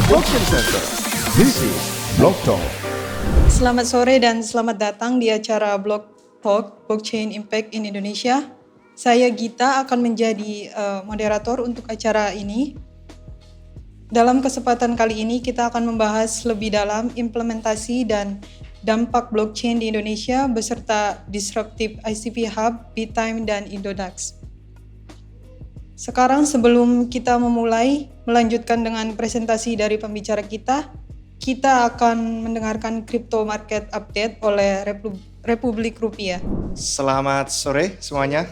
Blockchain Center. This is Block Talk. Selamat sore dan selamat datang di acara Block Talk Blockchain Impact in Indonesia. Saya Gita akan menjadi moderator untuk acara ini. Dalam kesempatan kali ini kita akan membahas lebih dalam implementasi dan dampak blockchain di Indonesia beserta Disruptive ICP Hub, BitTime, dan Indodax. Sekarang sebelum kita memulai melanjutkan dengan presentasi dari pembicara kita akan mendengarkan crypto market update oleh Republik Rupiah. Selamat sore semuanya.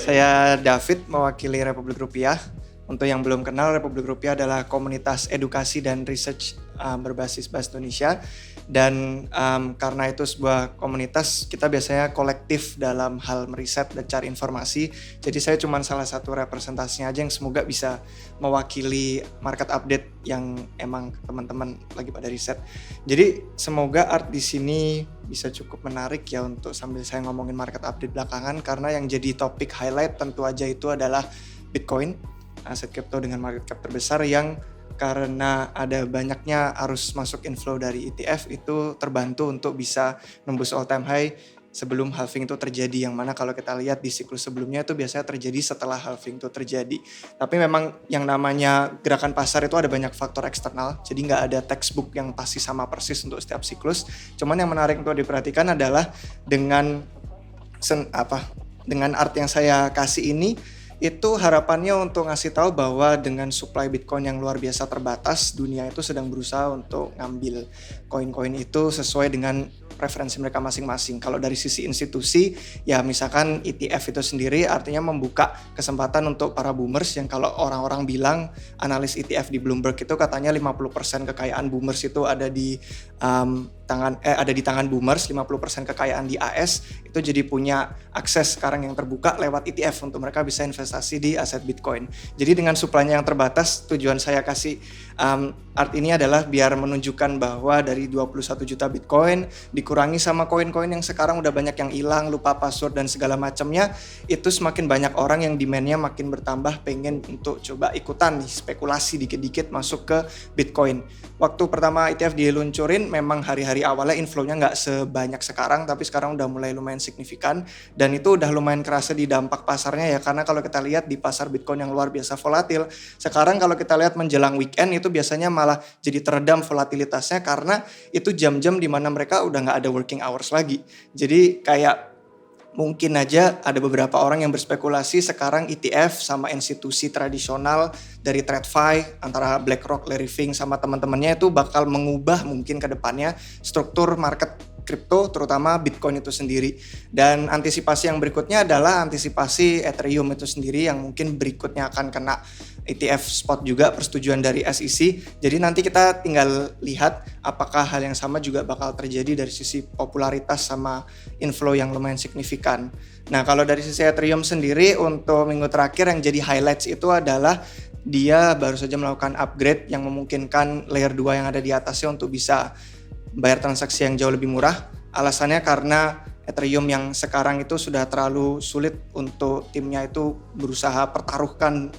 Saya David mewakili Republik Rupiah. Untuk yang belum kenal, Republik Rupiah adalah komunitas edukasi dan research berbasis bahasa Indonesia. Dan karena itu sebuah komunitas, kita biasanya kolektif dalam hal meriset dan cari informasi. Jadi saya cuma salah satu representasinya aja yang semoga bisa mewakili market update yang emang teman-teman lagi pada riset. Jadi semoga art di sini bisa cukup menarik ya untuk sambil saya ngomongin market update belakangan. Karena yang jadi topik highlight tentu aja itu adalah Bitcoin, aset kripto dengan market cap terbesar yang karena ada banyaknya arus masuk inflow dari ETF itu terbantu untuk bisa nembus all time high sebelum halving itu terjadi, yang mana kalau kita lihat di siklus sebelumnya itu biasanya terjadi setelah halving itu terjadi. Tapi memang yang namanya gerakan pasar itu ada banyak faktor eksternal, jadi nggak ada textbook yang pasti sama persis untuk setiap siklus. Cuman yang menarik untuk diperhatikan adalah dengan art yang saya kasih ini, itu harapannya untuk ngasih tahu bahwa dengan supply Bitcoin yang luar biasa terbatas, dunia itu sedang berusaha untuk ngambil koin-koin itu sesuai dengan preferensi mereka masing-masing. Kalau dari sisi institusi, ya misalkan ETF itu sendiri artinya membuka kesempatan untuk para boomers yang kalau orang-orang bilang analis ETF di Bloomberg itu katanya 50% kekayaan boomers itu ada di tangan boomers, 50% kekayaan di AS itu jadi punya akses sekarang yang terbuka lewat ETF untuk mereka bisa investasi di aset Bitcoin. Jadi dengan supply-nya yang terbatas, tujuan saya kasih art ini adalah biar menunjukkan bahwa dari 21 juta Bitcoin dikurangi sama koin-koin yang sekarang udah banyak yang hilang, lupa password dan segala macamnya, itu semakin banyak orang yang demand-nya makin bertambah pengen untuk coba ikutan nih spekulasi dikit-dikit masuk ke Bitcoin. Waktu pertama ETF diluncurin memang hari-hari awalnya inflow-nya nggak sebanyak sekarang, tapi sekarang udah mulai lumayan signifikan dan itu udah lumayan kerasa di dampak pasarnya ya, karena kalau kita lihat di pasar Bitcoin yang luar biasa volatil, sekarang kalau kita lihat menjelang weekend itu biasanya malah jadi teredam volatilitasnya karena itu jam-jam di mana mereka udah nggak ada working hours lagi. Jadi kayak mungkin aja ada beberapa orang yang berspekulasi sekarang ETF sama institusi tradisional dari TradFi antara BlackRock, Larry Fink sama teman-temannya itu bakal mengubah mungkin ke depannya struktur market kripto terutama Bitcoin itu sendiri. Dan antisipasi yang berikutnya adalah antisipasi Ethereum itu sendiri yang mungkin berikutnya akan kena ETF spot juga persetujuan dari SEC. Jadi nanti kita tinggal lihat apakah hal yang sama juga bakal terjadi dari sisi popularitas sama inflow yang lumayan signifikan. Nah kalau dari sisi Ethereum sendiri untuk minggu terakhir yang jadi highlights itu adalah dia baru saja melakukan upgrade yang memungkinkan layer 2 yang ada di atasnya untuk bisa bayar transaksi yang jauh lebih murah. Alasannya karena Ethereum yang sekarang itu sudah terlalu sulit untuk timnya itu berusaha pertaruhkan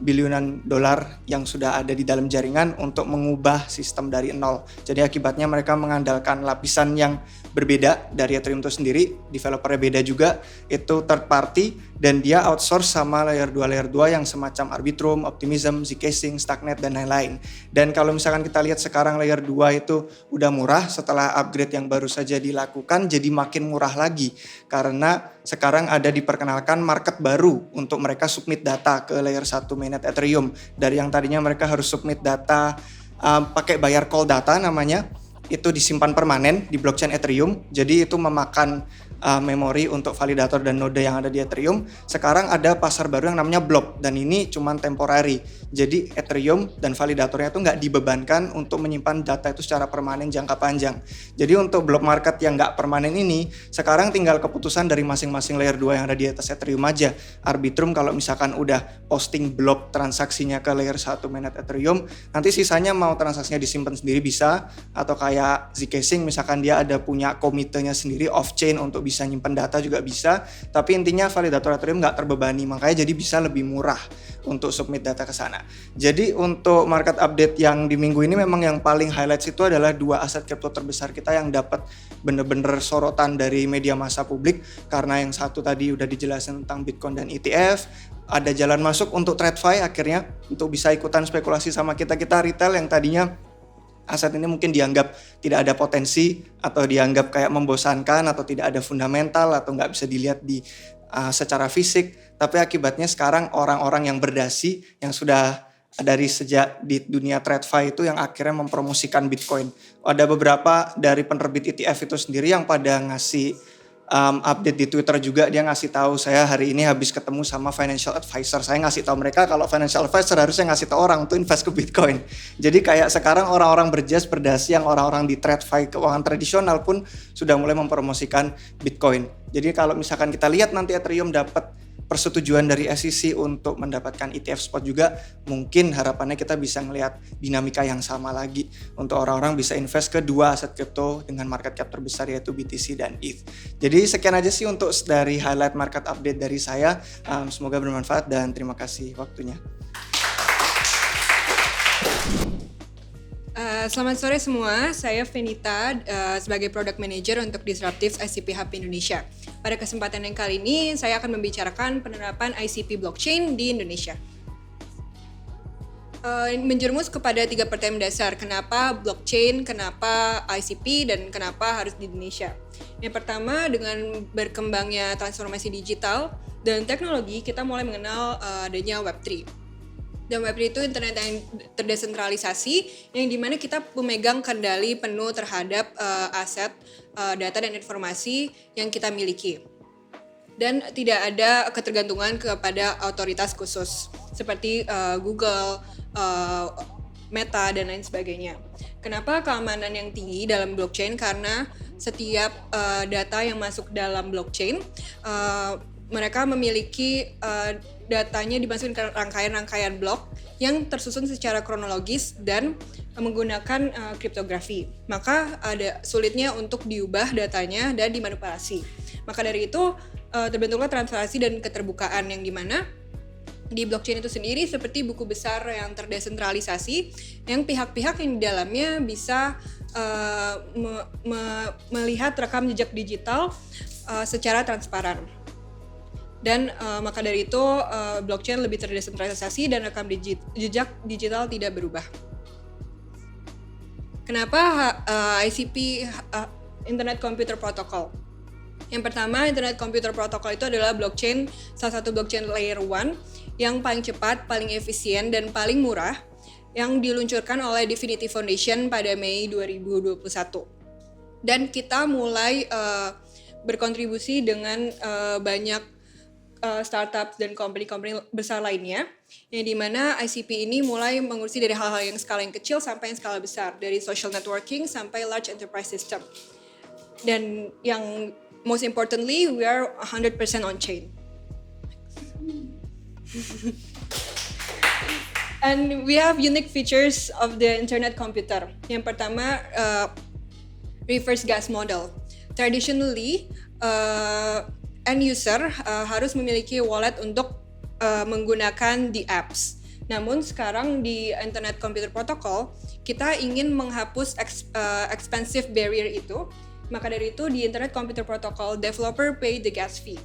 biliunan dolar yang sudah ada di dalam jaringan untuk mengubah sistem dari nol. Jadi akibatnya mereka mengandalkan lapisan yang berbeda dari Ethereum itu sendiri, developernya beda juga, itu third party dan dia outsource sama layer 2 yang semacam Arbitrum, Optimism, Zcasing, Stacknet dan lain-lain. Dan kalau misalkan kita lihat sekarang layer 2 itu udah murah setelah upgrade yang baru saja dilakukan, jadi makin murah lagi karena sekarang ada diperkenalkan market baru untuk mereka submit data ke layer 1 mainnet Ethereum. Dari yang tadinya mereka harus submit data pakai bayar call data namanya, itu disimpan permanen di blockchain Ethereum. Jadi itu memakan memori untuk validator dan node yang ada di Ethereum. Sekarang ada pasar baru yang namanya block dan ini cuman temporary. Jadi Ethereum dan validatornya itu nggak dibebankan untuk menyimpan data itu secara permanen jangka panjang. Jadi untuk block market yang nggak permanen ini sekarang tinggal keputusan dari masing-masing layer 2 yang ada di atas Ethereum aja. Arbitrum kalau misalkan udah posting block transaksinya ke layer 1 mainnet Ethereum, nanti sisanya mau transaksinya disimpan sendiri bisa, atau kayak Zcasing misalkan dia ada punya komitenya sendiri off chain untuk bisa nyimpen data juga bisa, tapi intinya validator Ethereum nggak terbebani, makanya jadi bisa lebih murah untuk submit data ke sana. Jadi untuk market update yang di minggu ini memang yang paling highlights itu adalah 2 aset kripto terbesar kita yang dapat bener-bener sorotan dari media massa publik, karena yang satu tadi udah dijelasin tentang Bitcoin dan ETF, ada jalan masuk untuk TradFi akhirnya untuk bisa ikutan spekulasi sama kita retail yang tadinya aset ini mungkin dianggap tidak ada potensi atau dianggap kayak membosankan atau tidak ada fundamental atau nggak bisa dilihat di secara fisik, tapi akibatnya sekarang orang-orang yang berdasi yang sudah dari sejak di dunia TradFi itu yang akhirnya mempromosikan Bitcoin. Ada beberapa dari penerbit ETF itu sendiri yang pada ngasih update di Twitter juga, dia ngasih tahu saya hari ini habis ketemu sama financial advisor. Saya ngasih tahu mereka kalau financial advisor harusnya ngasih tahu orang untuk invest ke Bitcoin. Jadi kayak sekarang orang-orang berjas berdasi yang orang-orang di TradFi keuangan tradisional pun sudah mulai mempromosikan Bitcoin. Jadi kalau misalkan kita lihat nanti Ethereum dapat persetujuan dari SEC untuk mendapatkan ETF spot juga, mungkin harapannya kita bisa ngelihat dinamika yang sama lagi untuk orang-orang bisa invest ke 2 aset kripto dengan market cap terbesar yaitu BTC dan ETH. Jadi sekian aja sih untuk dari highlight market update dari saya. Semoga bermanfaat dan terima kasih waktunya. Selamat sore semua, saya Venita sebagai Product Manager untuk Disruptive ICP Hub Indonesia. Pada kesempatan yang kali ini, saya akan membicarakan penerapan ICP blockchain di Indonesia. Menjerumus kepada 3 pertanyaan dasar, kenapa blockchain, kenapa ICP, dan kenapa harus di Indonesia. Yang pertama, dengan berkembangnya transformasi digital dan teknologi, kita mulai mengenal adanya Web3. Dan Web3 itu internet yang terdesentralisasi, yang dimana kita memegang kendali penuh terhadap aset, data dan informasi yang kita miliki. Dan tidak ada ketergantungan kepada otoritas khusus, seperti Google, Meta, dan lain sebagainya. Kenapa keamanan yang tinggi dalam blockchain? Karena setiap data yang masuk dalam blockchain, mereka memiliki datanya dimasukin ke rangkaian-rangkaian blok yang tersusun secara kronologis dan menggunakan kriptografi. Maka ada sulitnya untuk diubah datanya dan dimanipulasi. Maka dari itu terbentuklah transparansi dan keterbukaan yang dimana di blockchain itu sendiri seperti buku besar yang terdesentralisasi yang pihak-pihak yang di dalamnya bisa melihat rekam jejak digital secara transparan. Dan maka dari itu blockchain lebih terdesentralisasi dan rekam jejak digital tidak berubah. Kenapa ICP Internet Computer Protocol? Yang pertama, Internet Computer Protocol itu adalah blockchain, salah satu blockchain layer 1 yang paling cepat, paling efisien, dan paling murah yang diluncurkan oleh Divinity Foundation pada Mei 2021. Dan kita mulai berkontribusi dengan banyak startup dan company-company besar lainnya, yang dimana ICP ini mulai mengurusi dari hal-hal yang skala yang kecil sampai yang skala besar, dari social networking sampai large enterprise system. Dan yang most importantly, we are 100% on chain. And we have unique features of the internet computer. Yang pertama, reverse gas model. Traditionally, end user harus memiliki wallet untuk menggunakan the apps. Namun sekarang di Internet Computer Protocol kita ingin menghapus expensive barrier itu. Maka dari itu di Internet Computer Protocol developer pay the gas fee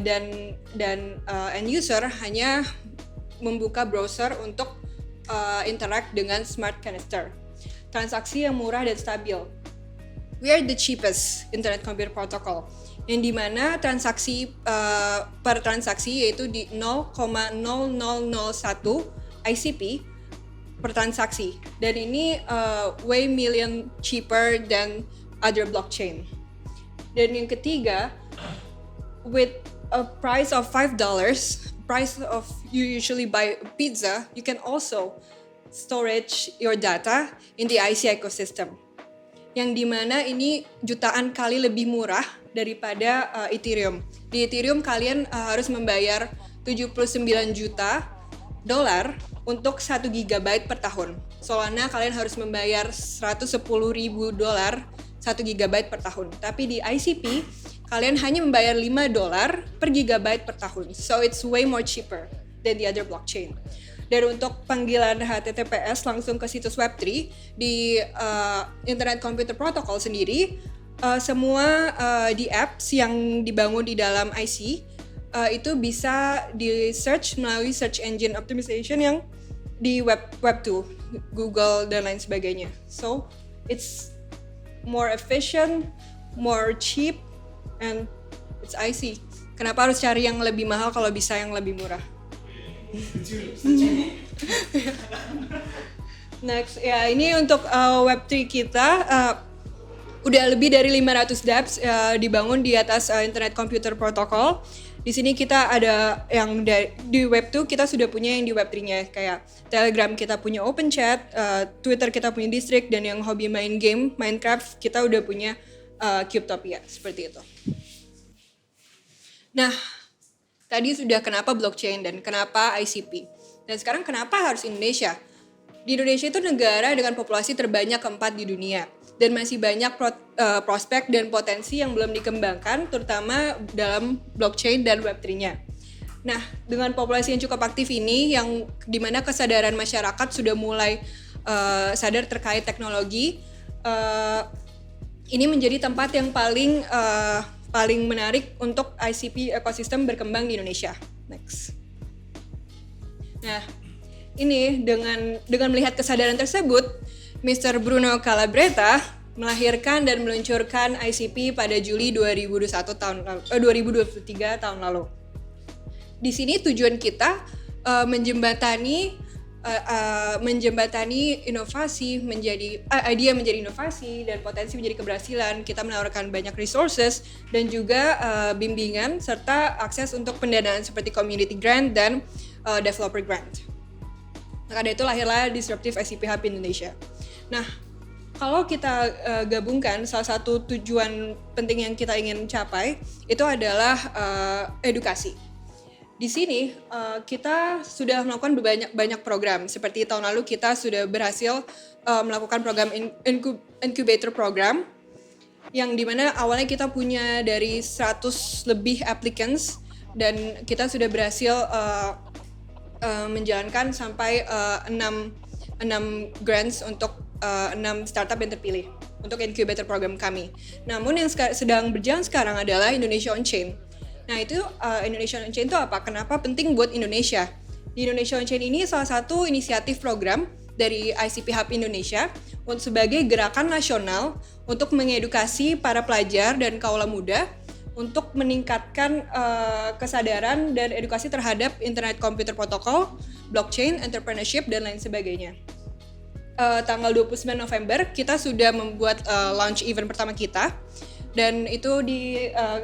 dan end user hanya membuka browser untuk interact dengan smart canister. Transaksi yang murah dan stabil. We are the cheapest Internet Computer Protocol, yang dimana transaksi per transaksi yaitu di 0,0001 ICP per transaksi, dan ini way million cheaper than other blockchain. Dan yang ketiga, with a price of $5, price of you usually buy pizza, you can also storage your data in the IC ecosystem, yang dimana ini jutaan kali lebih murah daripada Ethereum. Di Ethereum kalian harus membayar $79 juta untuk 1 GB per tahun. Solana kalian harus membayar $110.000 1 GB per tahun. Tapi di ICP kalian hanya membayar $5 per gigabyte per tahun. So it's way more cheaper than the other blockchain. Dan untuk panggilan HTTPS langsung ke situs Web3 di Internet Computer Protocol sendiri, semua di apps yang dibangun di dalam IC itu bisa di search melalui search engine optimization yang di Web2, Google dan lain sebagainya. So it's more efficient, more cheap, and it's IC. Kenapa harus cari yang lebih mahal kalau bisa yang lebih murah? Next, ya ini untuk Web3 kita udah lebih dari 500 dApps dibangun di atas Internet Computer Protocol. Di sini kita ada yang di Web2 kita sudah punya yang di Web3-nya, kayak Telegram kita punya Open Chat, Twitter kita punya District, dan yang hobi main game Minecraft kita udah punya Cubetopia, seperti itu. Nah, tadi sudah kenapa blockchain dan kenapa ICP. Dan sekarang kenapa harus Indonesia? Di Indonesia itu negara dengan populasi terbanyak keempat di dunia. Dan masih banyak prospek dan potensi yang belum dikembangkan, terutama dalam blockchain dan Web3-nya. Nah, dengan populasi yang cukup aktif ini, yang dimana kesadaran masyarakat sudah mulai sadar terkait teknologi, ini menjadi tempat yang paling menarik untuk ICP ekosistem berkembang di Indonesia. Next. Nah, ini dengan melihat kesadaran tersebut, Mr. Bruno Calabretta melahirkan dan meluncurkan ICP pada Juli 2023 tahun lalu. Di sini tujuan kita menjembatani inovasi idea menjadi inovasi dan potensi menjadi keberhasilan. Kita menawarkan banyak resources dan juga bimbingan serta akses untuk pendanaan seperti community grant dan developer grant. Karena itu lahirlah Disruptive ICP Hub Indonesia. Nah, kalau kita gabungkan salah satu tujuan penting yang kita ingin capai itu adalah edukasi. Di sini kita sudah melakukan banyak program. Seperti tahun lalu kita sudah berhasil melakukan program incubator program yang dimana awalnya kita punya dari 100 lebih applicants dan kita sudah berhasil menjalankan sampai 6 grants untuk 6 startup yang terpilih untuk incubator program kami. Namun yang sedang berjalan sekarang adalah Indonesia On Chain. Nah itu Indonesia On Chain itu apa? Kenapa penting buat Indonesia? Di Indonesia On Chain ini salah satu inisiatif program dari ICP Hub Indonesia sebagai gerakan nasional untuk mengedukasi para pelajar dan kaula muda untuk meningkatkan kesadaran dan edukasi terhadap Internet Computer Protocol, blockchain, entrepreneurship, dan lain sebagainya. Tanggal 29 November kita sudah membuat launch event pertama kita dan itu di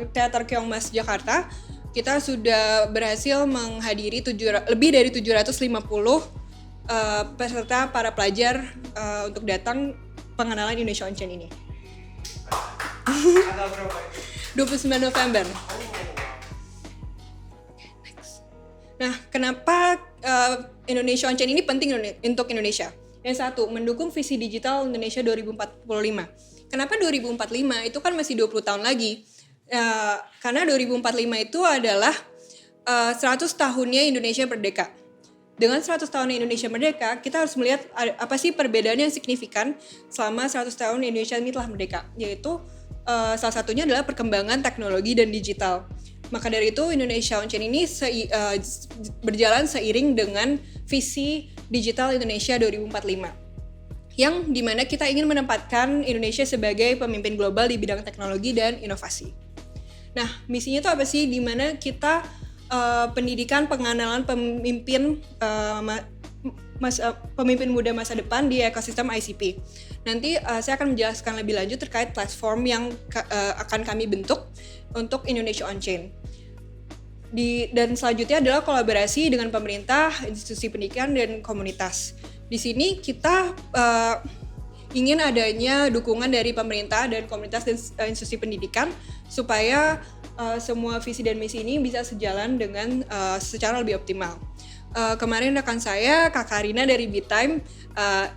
Teater Keongmas Jakarta. Kita sudah berhasil menghadiri lebih dari 750 peserta para pelajar untuk datang pengenalan Indonesia On Chain ini. 29 November. Nah, kenapa Indonesia On Chain ini penting untuk Indonesia? Yang satu, mendukung visi digital Indonesia 2045. Kenapa 2045? Itu kan masih 20 tahun lagi. Karena 2045 itu adalah 100 tahunnya Indonesia merdeka. Dengan 100 tahun Indonesia merdeka, kita harus melihat apa sih perbedaan yang signifikan selama 100 tahun Indonesia ini telah merdeka. Yaitu salah satunya adalah perkembangan teknologi dan digital. Maka dari itu Indonesia On Chain ini berjalan seiring dengan visi digital Indonesia 2045. Yang dimana kita ingin menempatkan Indonesia sebagai pemimpin global di bidang teknologi dan inovasi. Nah, misinya itu apa sih? Dimana kita pendidikan pengenalan pemimpin muda masa depan di ekosistem ICP. Nanti saya akan menjelaskan lebih lanjut terkait platform yang akan kami bentuk untuk Indonesia On Chain. Dan selanjutnya adalah kolaborasi dengan pemerintah, institusi pendidikan, dan komunitas. Di sini kita ingin adanya dukungan dari pemerintah dan komunitas dan institusi pendidikan supaya semua visi dan misi ini bisa sejalan dengan secara lebih optimal. Kemarin rekan saya, Kak Karina dari BitTime,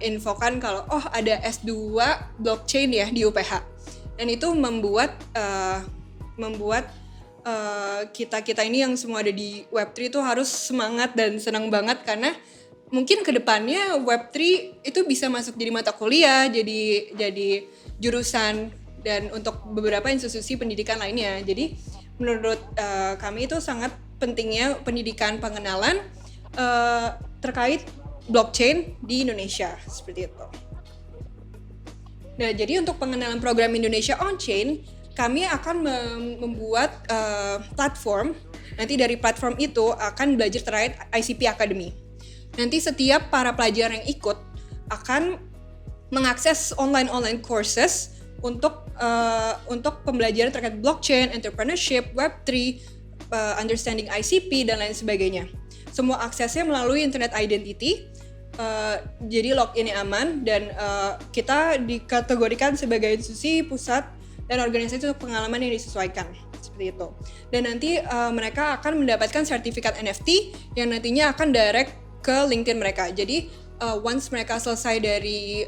infokan kalau ada S2 blockchain ya di UPH. Dan itu membuat membuat kita ini yang semua ada di Web3 itu harus semangat dan senang banget karena mungkin kedepannya Web3 itu bisa masuk jadi mata kuliah, jadi jurusan dan untuk beberapa institusi pendidikan lainnya. Jadi menurut kami itu sangat pentingnya pendidikan pengenalan terkait blockchain di Indonesia seperti itu. Nah, jadi untuk pengenalan program Indonesia On-Chain, kami akan membuat platform. Nanti dari platform itu akan belajar terkait ICP Academy. Nanti setiap para pelajar yang ikut akan mengakses online courses untuk pembelajaran terkait blockchain, entrepreneurship, Web3, understanding ICP dan lain sebagainya. Semua aksesnya melalui internet identity. Jadi login aman dan kita dikategorikan sebagai institusi pusat dan organisasi untuk pengalaman yang disesuaikan seperti itu. Dan nanti mereka akan mendapatkan sertifikat NFT yang nantinya akan direct ke LinkedIn mereka. Jadi once mereka selesai dari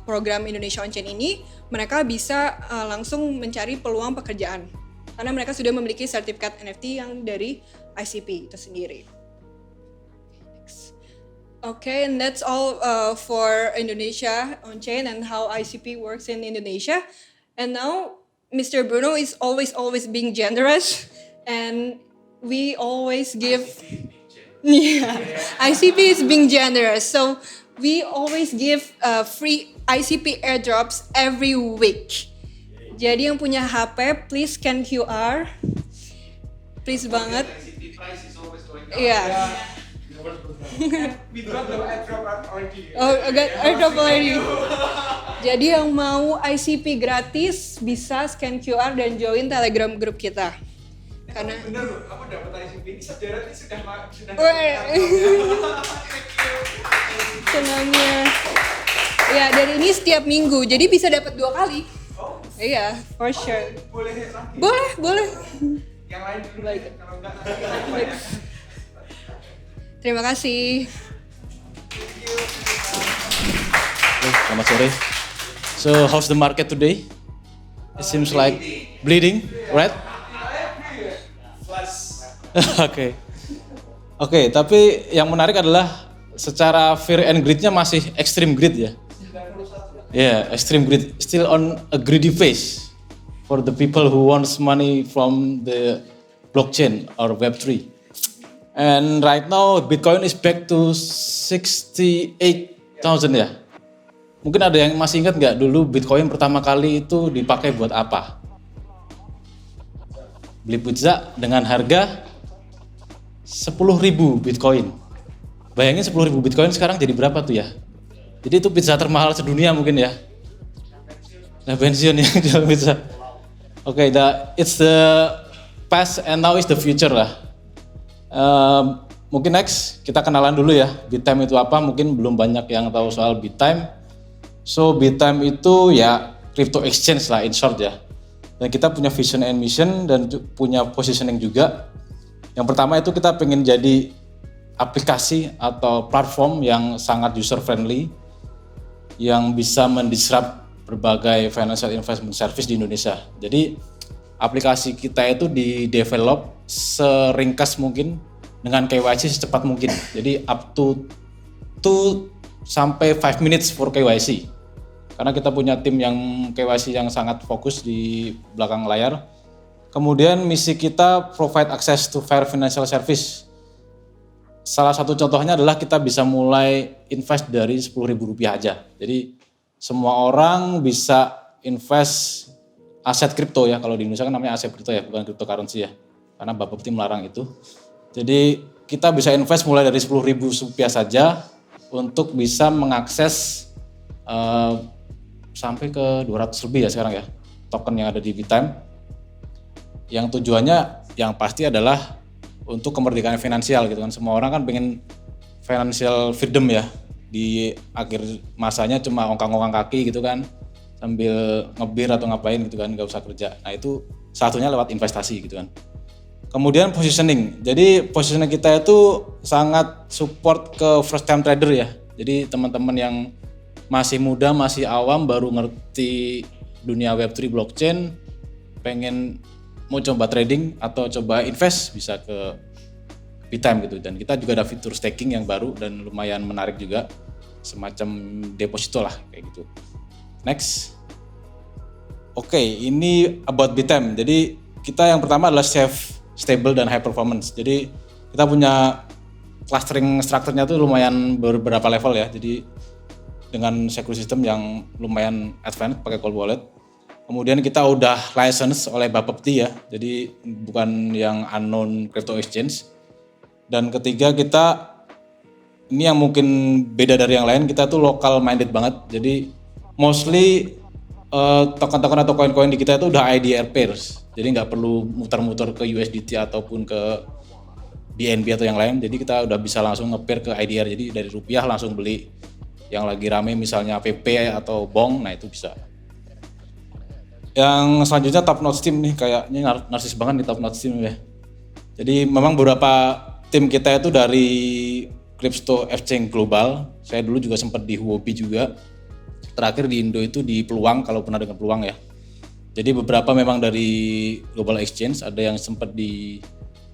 program Indonesia On-Chain ini, mereka bisa langsung mencari peluang pekerjaan karena mereka sudah memiliki sertifikat NFT yang dari ICP itu sendiri. Okay, and that's all for Indonesia On-Chain and how ICP works in Indonesia. And now, Mr. Bruno is always being generous, and we always give. Yeah, ICP is being generous, so we always give free ICP airdrops every week. Jadi yang punya HP, please scan QR. Please banget. Iya. We got the airdrop already. Oh, got airdrop already. Jadi yang mau ICP gratis bisa scan QR dan join Telegram grup kita. Karena bener loh, aku dapat ICP ini sederhana sudah. Senangnya. Ya, dari ini setiap minggu. Jadi bisa dapat 2 kali. Oh. Iya, for sure. Boleh lagi. Boleh. Yang lain dulu Baik. kalau enggak nanti. Terima kasih. Selamat sore. So, how's the market today? It seems like bleeding, right? Oke, tapi yang menarik adalah secara fear and greed-nya masih extreme greed ya. Yeah, extreme greed, still on a greedy phase for the people who wants money from the blockchain or Web3. And right now Bitcoin is back to 68,000 ya. Mungkin ada yang masih ingat nggak dulu Bitcoin pertama kali itu dipakai buat apa? Beli pizza dengan harga 10.000 Bitcoin. Bayangin 10.000 Bitcoin sekarang jadi berapa tuh ya? Jadi itu pizza termahal sedunia mungkin ya. Nah, pensiun yang jual pizza. Oke, it's the past and now is the future lah. Mungkin next kita kenalan dulu ya, BitTime itu apa, mungkin belum banyak yang tahu soal BitTime. So BitTime itu ya crypto exchange lah in short ya. Dan kita punya vision and mission dan punya positioning juga. Yang pertama itu kita pengen jadi aplikasi atau platform yang sangat user friendly, yang bisa mendisrupt berbagai financial investment service di Indonesia. Jadi aplikasi kita itu di-develop seringkas mungkin dengan KYC secepat mungkin. Jadi up to 2 sampai 5 minutes for KYC. Karena kita punya tim yang KYC yang sangat fokus di belakang layar. Kemudian misi kita provide access to fair financial service. Salah satu contohnya adalah kita bisa mulai invest dari Rp10.000 aja. Jadi semua orang bisa invest aset kripto ya, kalau di Indonesia kan namanya aset kripto ya, bukan cryptocurrency ya, karena Bapepti melarang itu. Jadi kita bisa invest mulai dari Rp10.000 saja untuk bisa mengakses sampai ke 200 lebih ya sekarang ya, token yang ada di BitTime. Yang tujuannya yang pasti adalah untuk kemerdekaan finansial gitu kan. Semua orang kan pengen financial freedom ya, di akhir masanya cuma ongkang-ongkang kaki gitu kan, sambil ngebir atau ngapain gitu kan, nggak usah kerja. Nah itu satunya lewat investasi gitu kan. Kemudian positioning, jadi positioning kita itu sangat support ke first time trader ya. Jadi teman-teman yang masih muda, masih awam, baru ngerti dunia Web3 blockchain, pengen mau coba trading atau coba invest bisa ke Bitime gitu. Dan kita juga ada fitur staking yang baru dan lumayan menarik juga, semacam deposito lah kayak gitu. Next. Oke, ini about Bitime. Jadi kita yang pertama adalah safe, stable, dan high performance. Jadi kita punya clustering strukturnya tuh lumayan beberapa level ya. Jadi dengan security system yang lumayan advance pakai cold wallet. Kemudian kita udah license oleh Bapepti ya. Jadi bukan yang unknown crypto exchange. Dan ketiga kita, ini yang mungkin beda dari yang lain, kita tuh local minded banget. Jadi mostly token-token atau koin-koin di kita itu udah IDR pairs, jadi nggak perlu muter-muter ke USDT ataupun ke BNB atau yang lain. Jadi kita udah bisa langsung nge-pair ke IDR, jadi dari rupiah langsung beli yang lagi rame misalnya PP atau BONG, nah itu bisa. Yang selanjutnya top notch team nih, kayaknya narsis banget nih top notch team ya. Jadi memang beberapa tim kita itu dari Crypto Exchange Global, saya dulu juga sempat di Huobi juga. Terakhir di Indo itu di Peluang, kalau pernah dengar Peluang ya. Jadi beberapa memang dari Global Exchange, ada yang sempat di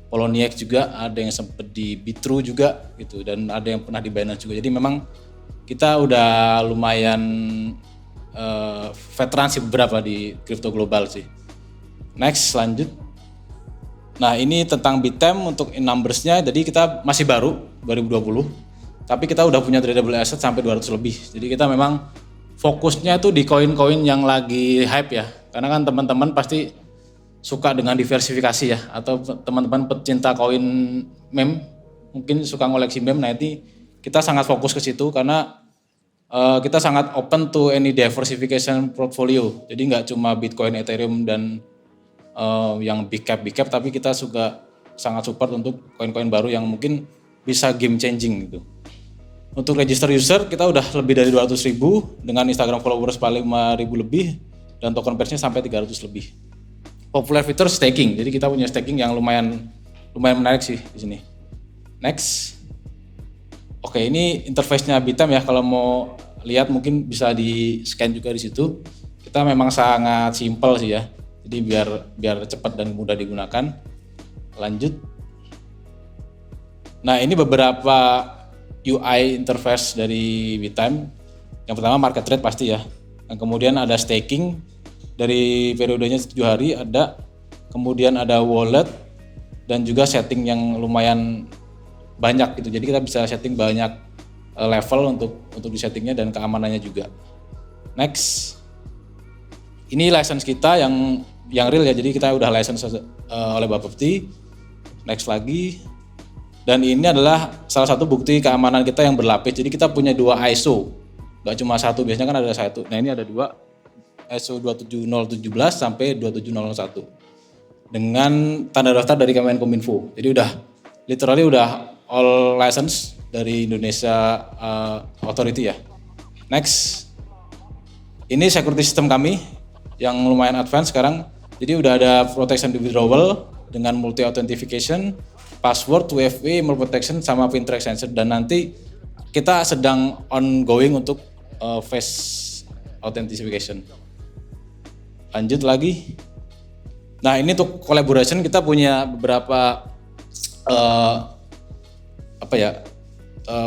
Poloniex juga, ada yang sempat di Bitrue juga gitu, dan ada yang pernah di Binance juga. Jadi memang kita udah lumayan veteran sih beberapa di crypto global sih. Next, lanjut. Nah ini tentang Bitime untuk in numbers-nya, jadi kita masih baru 2020, tapi kita udah punya tradable asset sampai 200 lebih. Jadi kita memang fokusnya tuh di koin-koin yang lagi hype ya, karena kan teman-teman pasti suka dengan diversifikasi ya, atau teman-teman pecinta koin meme mungkin suka ngoleksi meme. Nah ini kita sangat fokus ke situ karena kita sangat open to any diversification portfolio. Jadi nggak cuma Bitcoin, Ethereum dan yang big cap, tapi kita juga sangat support untuk koin-koin baru yang mungkin bisa game changing gitu. Untuk register user kita udah lebih dari 200.000 dengan Instagram followers paling 5.000 lebih dan token pairs-nya sampai 300 lebih. Popular fitur staking. Jadi kita punya staking yang lumayan menarik sih di sini. Next. Oke, ini interface-nya Bitime ya. Kalau mau lihat mungkin bisa di-scan juga di situ. Kita memang sangat simple sih ya. Jadi biar cepat dan mudah digunakan. Lanjut. Nah, ini beberapa UI interface dari Bitime. Yang pertama market trade pasti ya. Dan kemudian ada staking dari periodenya 7 hari ada. Kemudian ada wallet dan juga setting yang lumayan banyak gitu. Jadi kita bisa setting banyak level untuk di settingnya dan keamanannya juga. Next. Ini license kita yang real ya. Jadi kita udah license oleh Bapepti. Next lagi. Dan ini adalah salah satu bukti keamanan kita yang berlapis. Jadi kita punya 2 ISO, nggak cuma satu, biasanya kan ada satu. Nah ini ada 2, ISO 27017 sampai 27001 dengan tanda daftar dari Kemenkominfo. Jadi udah all license dari Indonesia Authority ya. Next, ini security system kami yang lumayan advance sekarang. Jadi udah ada protection withdrawal dengan multi authentication, password, 2FA, email protection, sama pin track sensor, dan nanti kita sedang ongoing untuk face authentication. Lanjut lagi. Nah ini untuk collaboration kita punya beberapa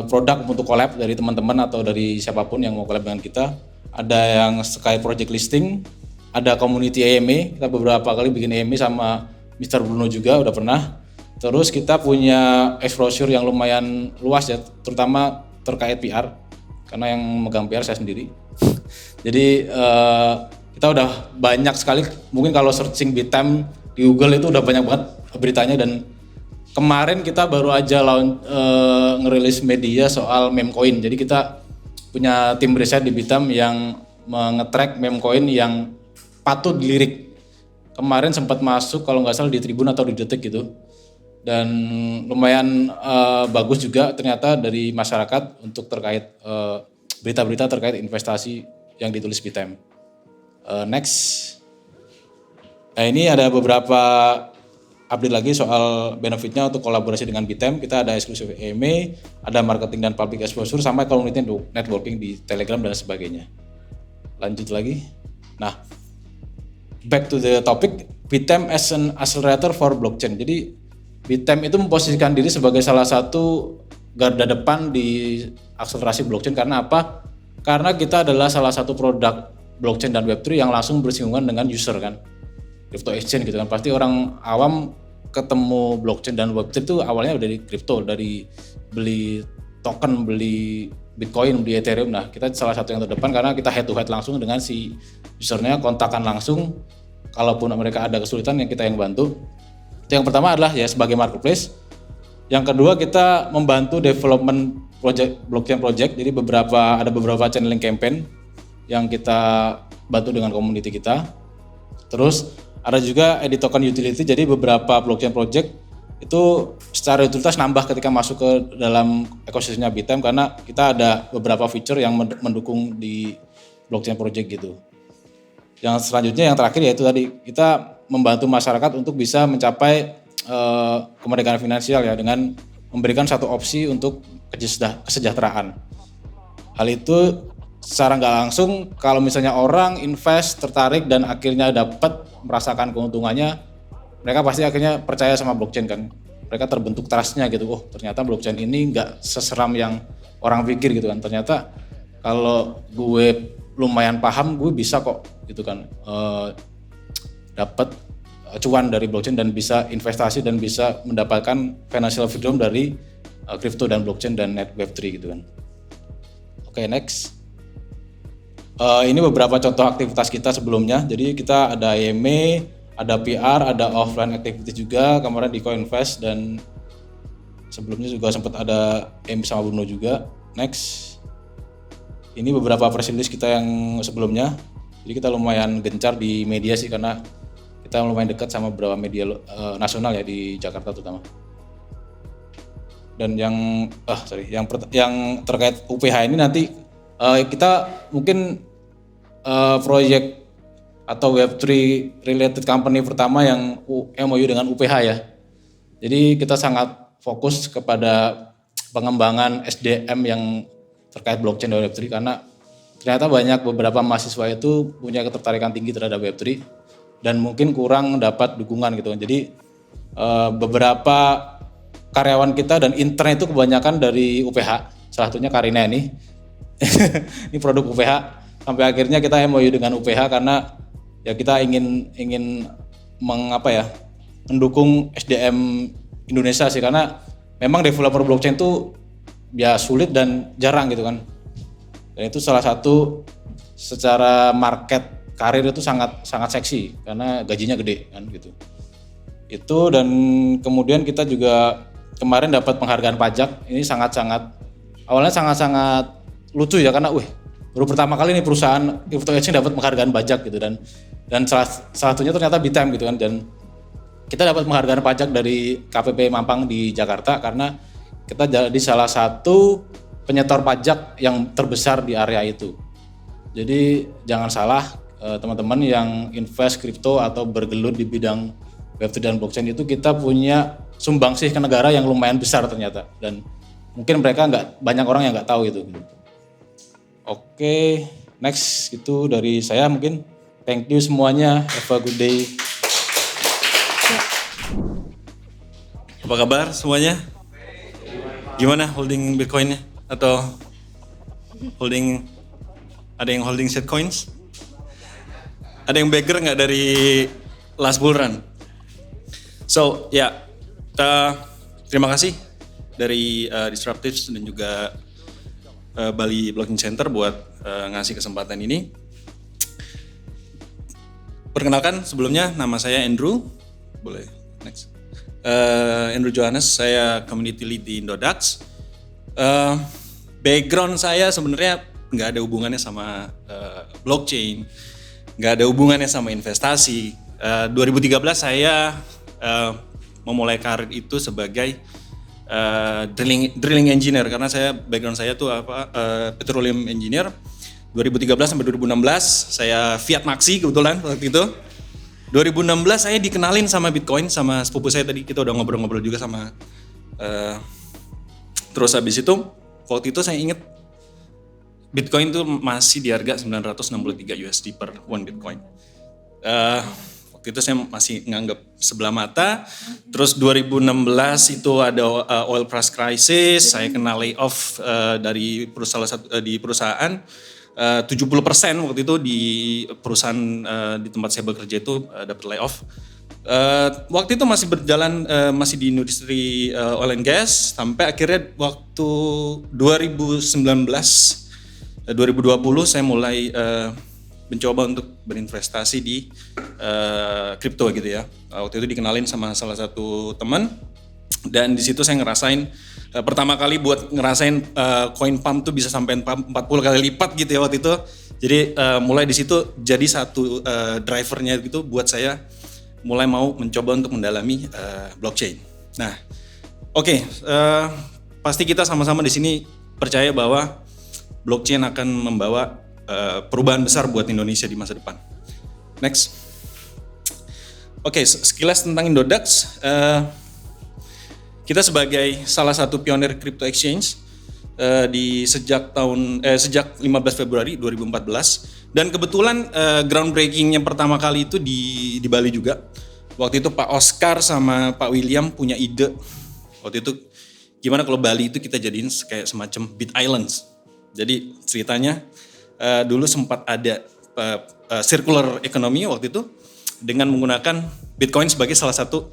produk untuk collab dari teman-teman atau dari siapapun yang mau collab dengan kita. Ada yang Sky Project Listing, ada community AMA, kita beberapa kali bikin AMA sama Mr. Bruno juga udah pernah. Terus kita punya exposure yang lumayan luas ya, terutama terkait PR, karena yang megang PR saya sendiri. Jadi kita udah banyak sekali, mungkin kalau searching Bitime di Google itu udah banyak banget beritanya, dan kemarin kita baru aja ngerilis media soal meme coin. Jadi kita punya tim riset di Bitime yang nge-track meme coin yang patut dilirik. Kemarin sempat masuk kalau nggak salah di Tribun atau di Detik gitu. Dan lumayan bagus juga ternyata dari masyarakat untuk terkait berita-berita terkait investasi yang ditulis Bitime. Next. Nah ini ada beberapa update lagi soal benefitnya untuk kolaborasi dengan Bitime. Kita ada eksklusif EMA, ada marketing dan public exposure, sama community networking di Telegram dan sebagainya. Lanjut lagi. Nah, back to the topic, BITEM as an accelerator for blockchain. Jadi BITEM itu memposisikan diri sebagai salah satu garda depan di akselerasi blockchain. Karena apa? Karena kita adalah salah satu produk blockchain dan Web3 yang langsung bersinggungan dengan user kan. Crypto exchange gitu kan. Pasti orang awam ketemu blockchain dan Web3 itu awalnya dari crypto, dari beli token, beli Bitcoin, beli Ethereum. Nah, kita salah satu yang terdepan karena kita head to head langsung dengan si usernya, kontakan langsung. Kalaupun mereka ada kesulitan yang kita yang bantu. Itu yang pertama adalah ya sebagai marketplace. Yang kedua kita membantu development project, blockchain project. Jadi ada beberapa channeling campaign yang kita bantu dengan community kita. Terus ada juga edit token utility. Jadi beberapa blockchain project itu secara utilitas nambah ketika masuk ke dalam ekosistemnya BITEM karena kita ada beberapa feature yang mendukung di blockchain project gitu. Yang selanjutnya yang terakhir yaitu tadi kita membantu masyarakat untuk bisa mencapai kemerdekaan finansial ya dengan memberikan satu opsi untuk kesejahteraan. Hal itu secara nggak langsung kalau misalnya orang invest tertarik dan akhirnya dapat merasakan keuntungannya, mereka pasti akhirnya percaya sama blockchain kan. Mereka terbentuk trust-nya gitu. Oh ternyata blockchain ini nggak seseram yang orang pikir gitu kan. Ternyata kalau gue lumayan paham gue bisa kok gitu kan dapat cuan dari blockchain dan bisa investasi dan bisa mendapatkan financial freedom dari crypto dan blockchain dan net web3 gitu kan. Oke, next. Ini beberapa contoh aktivitas kita sebelumnya. Jadi kita ada IME, ada PR, ada offline activity juga kemarin di Coinvest dan sebelumnya juga sempat ada M sama Bruno juga. Next. Ini beberapa press release kita yang sebelumnya. Jadi kita lumayan gencar di media sih karena kita lumayan dekat sama beberapa media nasional ya di Jakarta terutama. Dan yang terkait UPH ini nanti kita mungkin proyek atau Web3 related company pertama yang MOU dengan UPH ya. Jadi kita sangat fokus kepada pengembangan SDM yang terkait blockchain dan Web3 karena ternyata banyak beberapa mahasiswa itu punya ketertarikan tinggi terhadap Web3 dan mungkin kurang dapat dukungan gitu. Jadi beberapa karyawan kita dan intern itu kebanyakan dari UPH, salah satunya Karina ini. Ini produk UPH. Sampai akhirnya kita MOU dengan UPH karena ya kita ingin mendukung SDM Indonesia sih karena memang developer blockchain itu ya sulit dan jarang gitu kan. Dan itu salah satu secara market karir itu sangat seksi karena gajinya gede kan gitu. Itu dan kemudian kita juga kemarin dapat penghargaan pajak. Ini awalnya sangat lucu ya karena baru pertama kali nih perusahaan crypto exchange dapat penghargaan pajak gitu dan salah satunya ternyata BITEM gitu kan dan kita dapat penghargaan pajak dari KPP Mampang di Jakarta karena kita jadi salah satu penyetor pajak yang terbesar di area itu. Jadi jangan salah teman-teman yang invest kripto atau bergelut di bidang Web3 dan blockchain itu kita punya sumbangsih ke negara yang lumayan besar ternyata dan mungkin banyak orang yang nggak tahu itu. Oke, next itu dari saya mungkin. Thank you semuanya. Have a good day. Apa kabar semuanya? Gimana holding Bitcoin-nya? Atau ada yang holding shitcoins? Ada yang bagger nggak dari last bull run? So terima kasih dari Disruptives dan juga Bali Blockchain Center buat ngasih kesempatan ini. Perkenalkan sebelumnya nama saya Andrew. Boleh next. Andrew Johannes, saya community lead di Indodax. Background saya sebenarnya nggak ada hubungannya sama blockchain, nggak ada hubungannya sama investasi. 2013 saya memulai karir itu sebagai drilling engineer karena background saya tuh petroleum engineer. 2013 sampai 2016 saya Fiat Maxi kebetulan waktu itu. 2016 saya dikenalin sama Bitcoin sama sepupu saya tadi, kita udah ngobrol-ngobrol juga sama terus habis itu waktu itu saya inget Bitcoin tuh masih di harga 963 USD per one Bitcoin. Waktu itu saya masih nganggap sebelah mata. Terus 2016 itu ada oil price crisis, saya kena layoff dari di perusahaan. 70% waktu itu di perusahaan di tempat saya bekerja itu dapat layoff. Waktu itu masih berjalan masih di industri oil and gas sampai akhirnya waktu 2019 2020 saya mulai mencoba untuk berinvestasi di kripto gitu ya. Waktu itu dikenalin sama salah satu teman dan di situ saya ngerasain pertama kali buat ngerasain coin pump tuh bisa sampai 40 kali lipat gitu ya waktu itu. Jadi mulai di situ jadi satu drivernya gitu buat saya mulai mau mencoba untuk mendalami blockchain. Nah, oke, pasti kita sama-sama di sini percaya bahwa blockchain akan membawa perubahan besar buat Indonesia di masa depan. Next. Oke, sekilas tentang Indodax. Kita sebagai salah satu pionir crypto exchange sejak 15 Februari 2014 dan kebetulan groundbreaking yang pertama kali itu di Bali juga. Waktu itu Pak Oscar sama Pak William punya ide. Waktu itu gimana kalau Bali itu kita jadiin kayak semacam Bit Islands. Jadi ceritanya dulu sempat ada circular economy waktu itu dengan menggunakan Bitcoin sebagai salah satu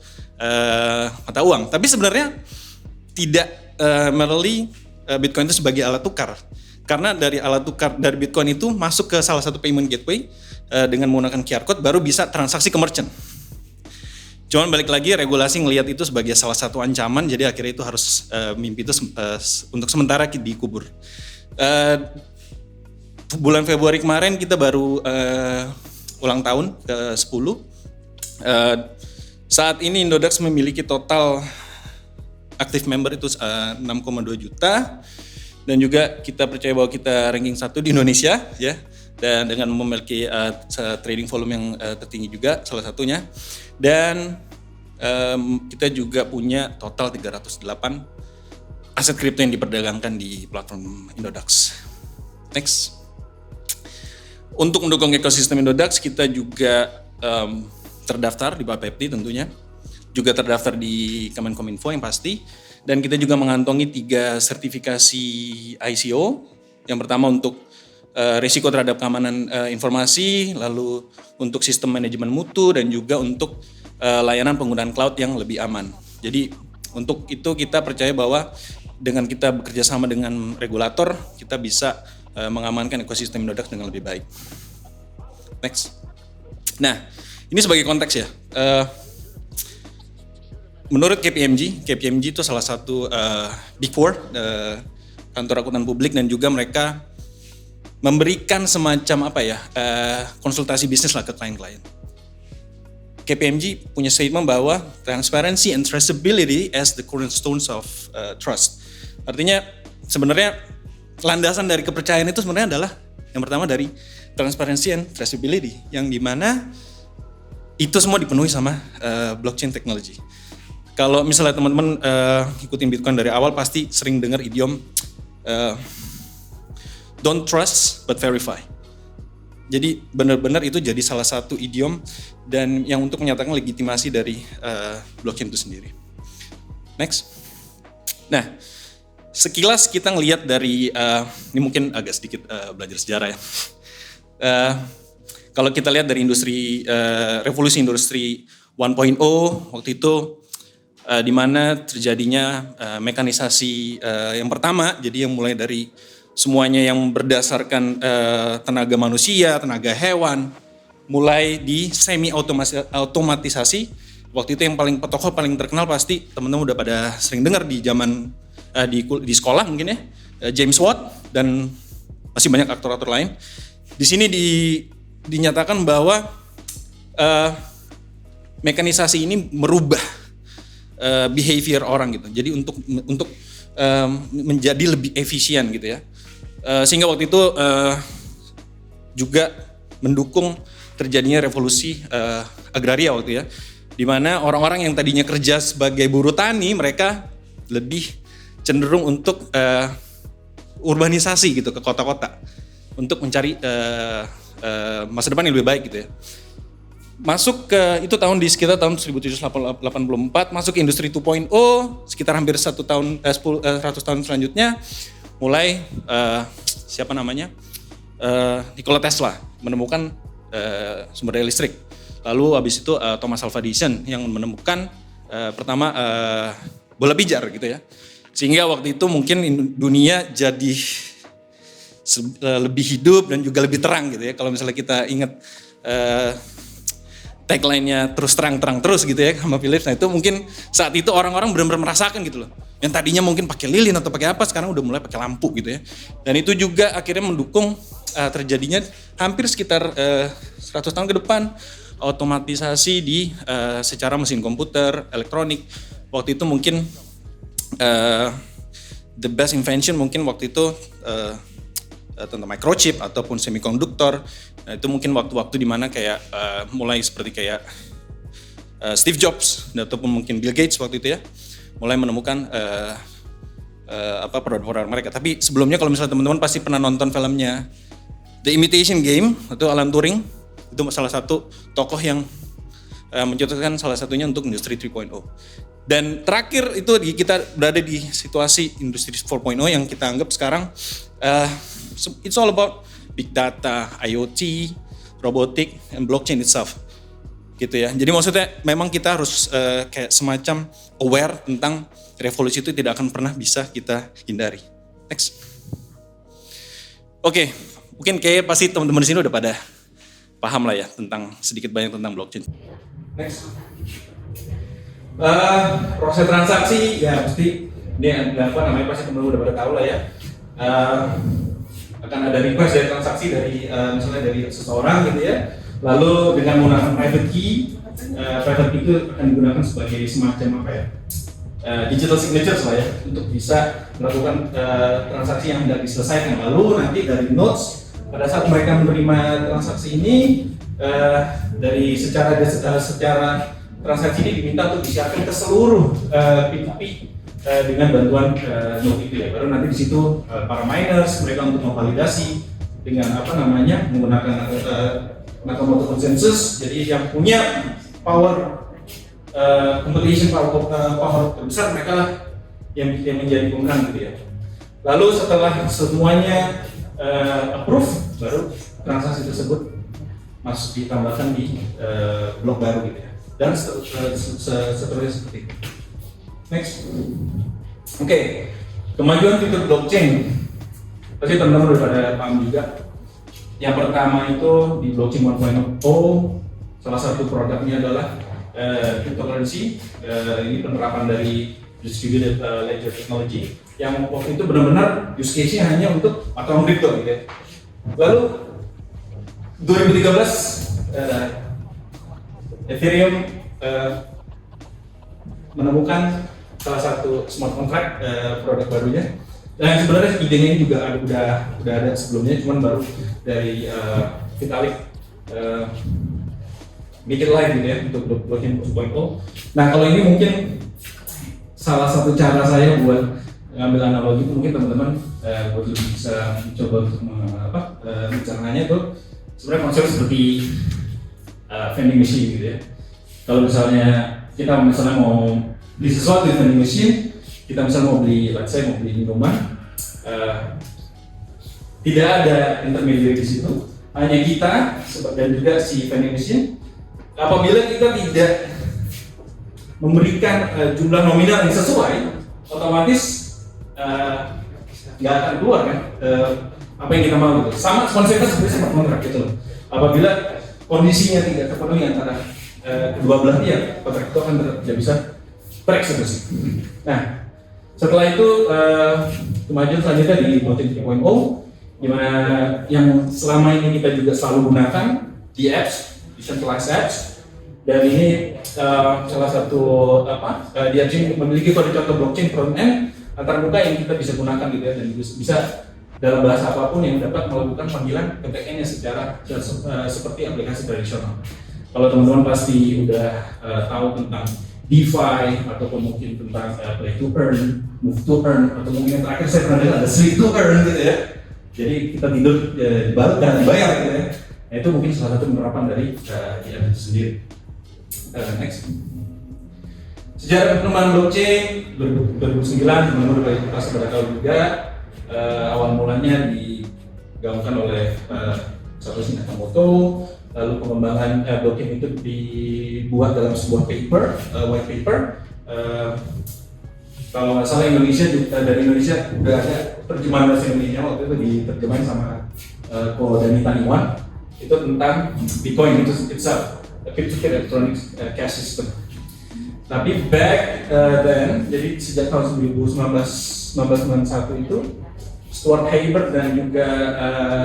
mata uang. Tapi sebenarnya tidak merely Bitcoin itu sebagai alat tukar. Karena dari alat tukar dari Bitcoin itu masuk ke salah satu payment gateway dengan menggunakan QR code baru bisa transaksi ke merchant. Cuman balik lagi regulasi ngelihat itu sebagai salah satu ancaman, jadi akhirnya itu harus mimpi itu untuk sementara dikubur. Bulan Februari kemarin kita baru ulang tahun ke-10. Saat ini Indodax memiliki total active member itu 6,2 juta dan juga kita percaya bahwa kita ranking 1 di Indonesia ya, dan dengan memiliki trading volume yang tertinggi juga salah satunya, dan kita juga punya total 308 aset kripto yang diperdagangkan di platform Indodax. Next. Untuk mendukung ekosistem Indodax, kita juga terdaftar di Bapepti tentunya, juga terdaftar di Kemenkominfo yang pasti, dan kita juga mengantongi 3 sertifikasi ICO. Yang pertama untuk risiko terhadap keamanan informasi, lalu untuk sistem manajemen mutu, dan juga untuk layanan penggunaan cloud yang lebih aman. Jadi untuk itu kita percaya bahwa dengan kita bekerja sama dengan regulator, kita bisa mengamankan ekosistem Indodax dengan lebih baik. Next. Nah, ini sebagai konteks ya. Menurut KPMG itu salah satu Big Four, kantor akuntan publik, dan juga mereka memberikan semacam konsultasi bisnis lah ke klien-klien. KPMG punya statement bahwa transparency and traceability as the cornerstones of trust. Artinya sebenarnya landasan dari kepercayaan itu sebenarnya adalah yang pertama dari transparency and traceability, yang dimana itu semua dipenuhi sama blockchain technology. Kalau misalnya teman-teman ikutin Bitcoin dari awal pasti sering dengar idiom don't trust but verify. Jadi benar-benar itu jadi salah satu idiom dan yang untuk menyatakan legitimasi dari blockchain itu sendiri. Next. Nah, sekilas kita ngelihat dari ini mungkin agak sedikit belajar sejarah ya. Kalau kita lihat dari revolusi industri 1.0 waktu itu di mana terjadinya mekanisasi yang pertama, jadi yang mulai dari semuanya yang berdasarkan tenaga manusia, tenaga hewan, mulai di semi otomatisasi. Waktu itu yang paling tokoh paling terkenal pasti teman-teman udah pada sering dengar di zaman di sekolah mungkin ya, James Watt dan masih banyak aktor-aktor lain. Di sini dinyatakan bahwa mekanisasi ini merubah behavior orang gitu. Jadi untuk menjadi lebih efisien gitu ya. Sehingga waktu itu juga mendukung terjadinya revolusi agraria waktu ya, di mana orang-orang yang tadinya kerja sebagai buruh tani mereka lebih cenderung untuk urbanisasi gitu ke kota-kota untuk mencari masa depan yang lebih baik gitu ya. masuk ke itu tahun di sekitar tahun 1784, masuk ke industri 2.0 sekitar hampir 100 tahun selanjutnya mulai siapa namanya Nikola Tesla menemukan sumber daya listrik. Lalu habis itu Thomas Alva Edison yang menemukan pertama bola pijar gitu ya. Sehingga waktu itu mungkin dunia jadi lebih hidup dan juga lebih terang gitu ya. Kalau misalnya kita ingat tagline-nya terus terang terus gitu ya sama Philips. Nah itu mungkin saat itu orang-orang benar-benar merasakan gitu loh. Yang tadinya mungkin pakai lilin atau pakai apa, sekarang udah mulai pakai lampu gitu ya. Dan itu juga akhirnya mendukung terjadinya hampir sekitar 100 tahun ke depan otomatisasi di secara mesin komputer, elektronik. Waktu itu mungkin the best invention mungkin waktu itu tentang microchip ataupun semikonduktor. Nah, itu mungkin waktu-waktu dimana kayak mulai seperti kayak Steve Jobs ataupun mungkin Bill Gates waktu itu ya mulai menemukan produk-produk mereka. Tapi sebelumnya kalau misalnya teman-teman pasti pernah nonton filmnya The Imitation Game atau Alan Turing, itu salah satu tokoh yang mencontohkan salah satunya untuk industri 3.0. Dan terakhir itu kita berada di situasi industri 4.0 yang kita anggap sekarang it's all about big data, IoT, robotic, and blockchain itself. Gitu ya. Jadi maksudnya memang kita harus kayak semacam aware tentang revolusi itu tidak akan pernah bisa kita hindari. Next. Oke, mungkin kayak pasti teman-teman di sini udah pada paham lah ya tentang sedikit banyak tentang blockchain. Next. Proses transaksi ya pasti ini apa namanya pasti teman-teman udah pada tahu lah ya. Akan ada request dari transaksi dari misalnya dari seseorang gitu ya. Lalu dengan menggunakan private key itu akan digunakan sebagai semacam apa ya? Digital signatures lah ya untuk bisa melakukan transaksi yang hendak diselesaikan. Lalu nanti dari nodes pada saat mereka menerima transaksi ini dari secara transaksi ini diminta untuk disiarkan ke seluruh P2P dengan bantuan node itu ya. Baru nanti di situ para miners mereka untuk memvalidasi dengan apa namanya menggunakan Nakamoto consensus. Jadi yang punya power computation power terbesar mereka lah yang menjadi pemenang gitu ya. Lalu setelah semuanya approve, baru transaksi tersebut masuk ditambahkan di blok baru gitu ya. Dan seterusnya seperti itu. Next. Oke, kemajuan fitur blockchain. Pasti teman-teman udah pada paham juga. Yang pertama itu di blockchain 1.0, salah satu produknya adalah cryptocurrency. Ini penerapan dari distributed ledger technology yang waktu itu benar-benar use case-nya hanya untuk mata uang kripto gitu ya. Lalu 2013 Ethereum menemukan salah satu smart contract produk barunya. Dan sebenarnya idenya ini juga udah ada sebelumnya, cuman baru dari Vitalik bikin live gitu ya untuk blockchain 2.0. Nah kalau ini mungkin salah satu cara saya buat ngambil analogi mungkin teman-teman buat lebih bisa coba untuk mencernakannya itu sebenarnya konsep seperti vending machine gitu ya. Kalau misalnya kita mau beli sesuatu di vending machine, kita misalnya mau beli, let's say mau beli minuman, tidak ada intermediary di situ, hanya kita dan juga si vending machine. Apabila kita tidak memberikan jumlah nominal yang sesuai, otomatis nggak akan keluar kan apa yang kita mau gitu. Sama konsepnya sebenarnya sama kontrak gitu loh. Apabila kondisinya tidak terpenuhi antara kedua belah pihak, kontrak itu akan tidak bisa tereksekusi. Nah, setelah itu kemajuan selanjutnya di blockchain 3.0, di mana yang selama ini kita juga selalu gunakan di apps, decentralized apps, dan ini salah satu dia memiliki kode contoh blockchain front end antarmuka yang kita bisa gunakan gitu ya, dan bisa dalam bahasa apapun yang dapat melakukan panggilan ke backend-nya secara seperti aplikasi tradisional. Kalau teman-teman pasti udah tahu tentang DeFi ataupun mungkin tentang play to earn, move to earn, atau mungkin yang terakhir saya pernah dengar ada sleep to earn gitu ya. Jadi kita tidur dibayar gitu ya. Nah, itu mungkin salah satu penerapan dari ETF itu sendiri. Next. Sejarah perkembangan blockchain 2009 teman-teman pasti pada tahu juga, awal mulanya digaungkan oleh Satoshi Nakamoto, lalu pengembangan blockchain itu dibuat dalam sebuah paper, white paper. Kalau nggak salah Indonesia dari Indonesia udah ada terjemahan bahasa Indonesia waktu itu diterjemahin sama Ko Dani Taniwan, itu tentang Bitcoin itu itself, peer-to-peer electronic cash system. Tapi back then, jadi sejak tahun 1991 itu, Stuart Haber dan juga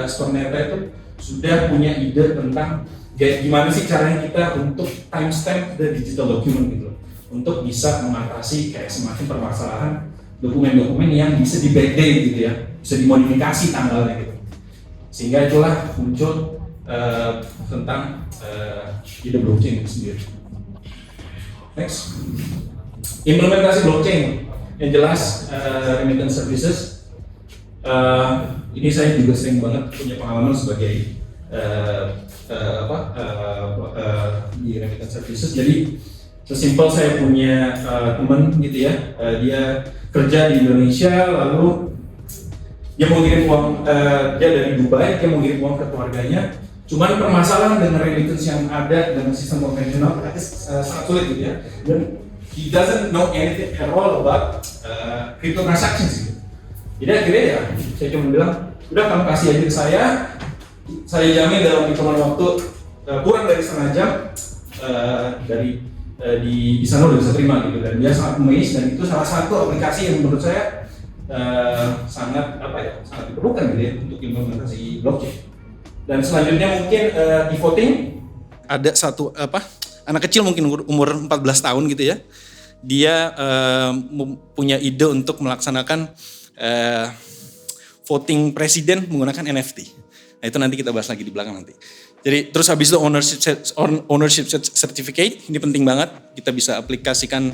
Stuart Neta itu sudah punya ide tentang gimana sih caranya kita untuk timestamp the digital document gitu, untuk bisa mengatasi kayak semacam permasalahan dokumen-dokumen yang bisa di backdate gitu ya, bisa dimodifikasi tanggalnya gitu. Sehingga itulah muncul tentang ide blockchain itu sendiri. Next, implementasi blockchain yang jelas remittance services. Ini saya juga sering banget punya pengalaman sebagai di remittance services. Jadi sesimpel saya punya teman gitu ya, dia kerja di Indonesia, lalu dia mau kirim uang, dia dari Dubai, dia mau kirim uang ke keluarganya. Cuman permasalahan dengan remittance yang ada dengan sistem konvensional sangat sulit gitu ya. Dan he doesn't know anything at all about crypto transactions gitu. Jadi akhirnya ya saya cuma bilang, udah kamu kasih aja ke saya jamin dalam hitungan waktu kurang dari setengah jam di sana udah bisa terima gitu. Dan dia sangat amazed, dan itu salah satu aplikasi yang menurut saya sangat diperlukan gitu ya untuk implementasi blockchain. Dan selanjutnya mungkin e-voting. Ada satu anak kecil mungkin umur 14 tahun gitu ya. Dia punya ide untuk melaksanakan voting presiden menggunakan NFT. Nah, itu nanti kita bahas lagi di belakang nanti. Jadi terus habis itu ownership certificate, ini penting banget. Kita bisa aplikasikan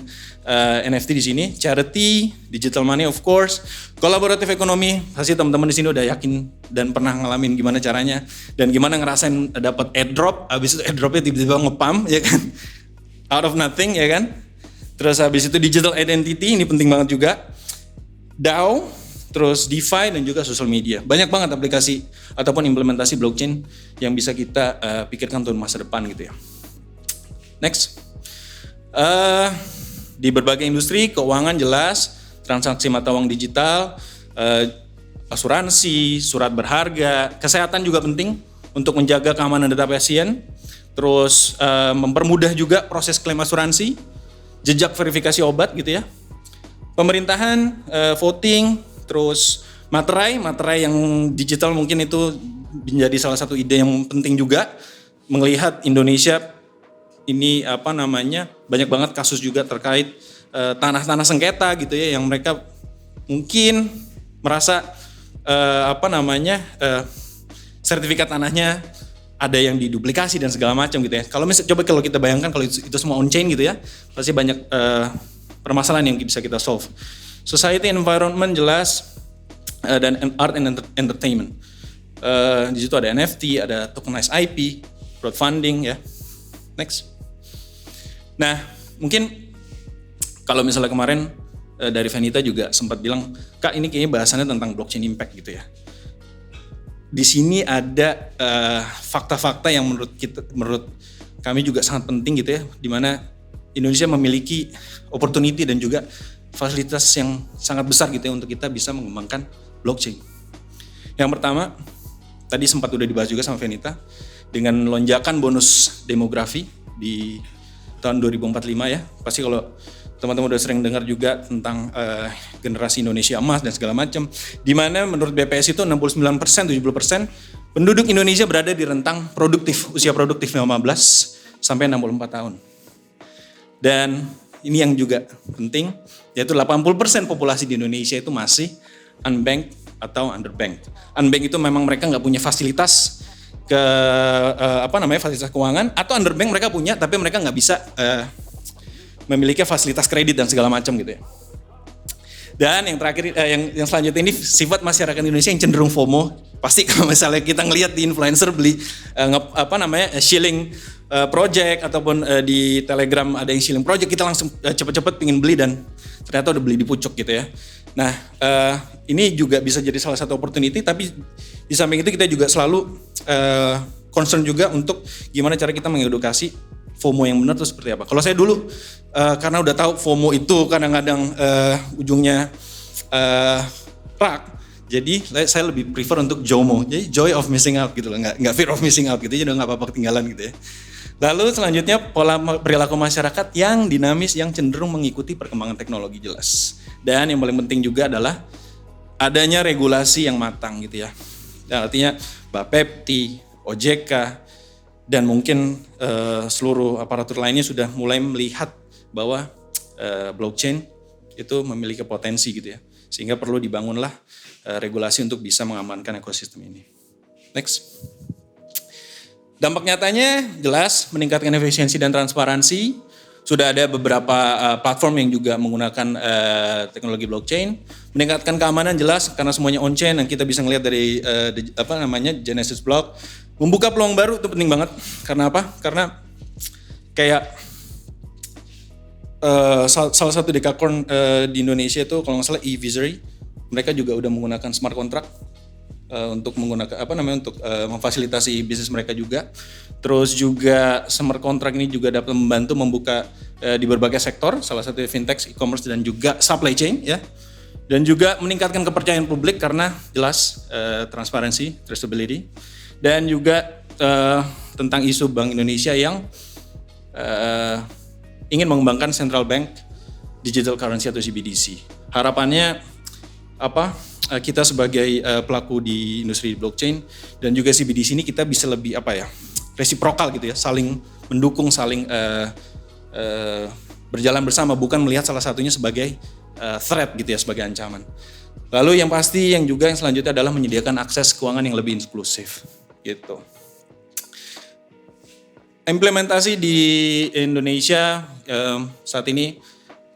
NFT di sini. Charity, digital money of course, kolaboratif ekonomi. Pasti teman-teman di sini udah yakin dan pernah ngalamin gimana caranya dan gimana ngerasain dapat airdrop. Habis itu airdropnya tiba-tiba nge-pump ya kan, out of nothing ya kan. Terus habis itu digital identity, ini penting banget juga. DAO, terus DeFi dan juga social media. Banyak banget aplikasi ataupun implementasi blockchain yang bisa kita pikirkan untuk masa depan gitu ya. Next. Di berbagai industri, keuangan jelas, transaksi mata uang digital, asuransi, surat berharga, kesehatan juga penting untuk menjaga keamanan data pasien. Terus mempermudah juga proses klaim asuransi, jejak verifikasi obat gitu ya. Pemerintahan, voting, terus materai yang digital mungkin itu menjadi salah satu ide yang penting juga, melihat Indonesia ini banyak banget kasus juga terkait tanah-tanah sengketa gitu ya, yang mereka mungkin merasa sertifikat tanahnya ada yang diduplikasi dan segala macam gitu ya. Kalau kita bayangkan kalau itu semua on chain gitu ya, pasti banyak permasalahan yang bisa kita solve. Society and environment jelas, dan art and entertainment. Di situ ada NFT, ada tokenized IP, crowdfunding ya. Next. Nah, mungkin kalau misalnya kemarin dari Venita juga sempat bilang, Kak ini kayaknya bahasannya tentang blockchain impact gitu ya. Di sini ada fakta-fakta yang menurut kami juga sangat penting gitu ya, di mana Indonesia memiliki opportunity dan juga fasilitas yang sangat besar gitu ya untuk kita bisa mengembangkan blockchain. Yang pertama, tadi sempat udah dibahas juga sama Venita, dengan lonjakan bonus demografi di tahun 2045 ya. Pasti kalau teman-teman udah sering dengar juga tentang generasi Indonesia emas dan segala macam, di mana menurut BPS itu 69%, 70% penduduk Indonesia berada di rentang produktif, usia produktif 15 sampai 64 tahun. Dan ini yang juga penting, yaitu 80% populasi di Indonesia itu masih unbanked atau underbanked. Unbanked itu memang mereka nggak punya fasilitas fasilitas keuangan, atau underbanked mereka punya tapi mereka nggak bisa memiliki fasilitas kredit dan segala macam gitu ya. Dan yang terakhir, yang selanjutnya ini sifat masyarakat Indonesia yang cenderung FOMO. Pasti kalau misalnya kita ngelihat di influencer beli shilling project ataupun di Telegram ada yang shilling project, kita langsung cepet-cepet pingin beli dan ternyata udah beli di pucuk gitu ya. Nah, ini juga bisa jadi salah satu opportunity, tapi di samping itu kita juga selalu concern juga untuk gimana cara kita mengedukasi FOMO yang benar itu seperti apa. Kalau saya dulu karena udah tahu FOMO itu kadang-kadang ujungnya rak, jadi saya lebih prefer untuk JOMO, jadi joy of missing out gitu loh, nggak fear of missing out gitu, jadi udah nggak apa-apa ketinggalan gitu ya. Lalu selanjutnya pola perilaku masyarakat yang dinamis, yang cenderung mengikuti perkembangan teknologi jelas. Dan yang paling penting juga adalah adanya regulasi yang matang gitu ya. Dan artinya Bapepti, OJK, dan mungkin seluruh aparatur lainnya sudah mulai melihat bahwa blockchain itu memiliki potensi gitu ya. Sehingga perlu dibangunlah regulasi untuk bisa mengamankan ekosistem ini. Next. Dampak nyatanya jelas meningkatkan efisiensi dan transparansi. Sudah ada beberapa platform yang juga menggunakan teknologi blockchain. Meningkatkan keamanan jelas karena semuanya on-chain dan kita bisa ngelihat dari Genesis Block. Membuka peluang baru itu penting banget. Karena apa? Karena kayak salah satu dekakorn di Indonesia itu kalau nggak salah eVisory, mereka juga udah menggunakan smart contract untuk menggunakan untuk memfasilitasi bisnis mereka juga. Terus juga smart contract ini juga dapat membantu membuka di berbagai sektor, salah satu fintech, e-commerce dan juga supply chain ya. Dan juga meningkatkan kepercayaan publik karena jelas transparansi, traceability. Dan juga tentang isu Bank Indonesia yang ingin mengembangkan central bank digital currency atau CBDC. Harapannya kita sebagai pelaku di industri blockchain dan juga CBDC ini kita bisa lebih resiprokal gitu ya, saling mendukung, saling berjalan bersama, bukan melihat salah satunya sebagai threat gitu ya, sebagai ancaman. Lalu yang pasti yang selanjutnya adalah menyediakan akses keuangan yang lebih inklusif gitu. Implementasi di Indonesia saat ini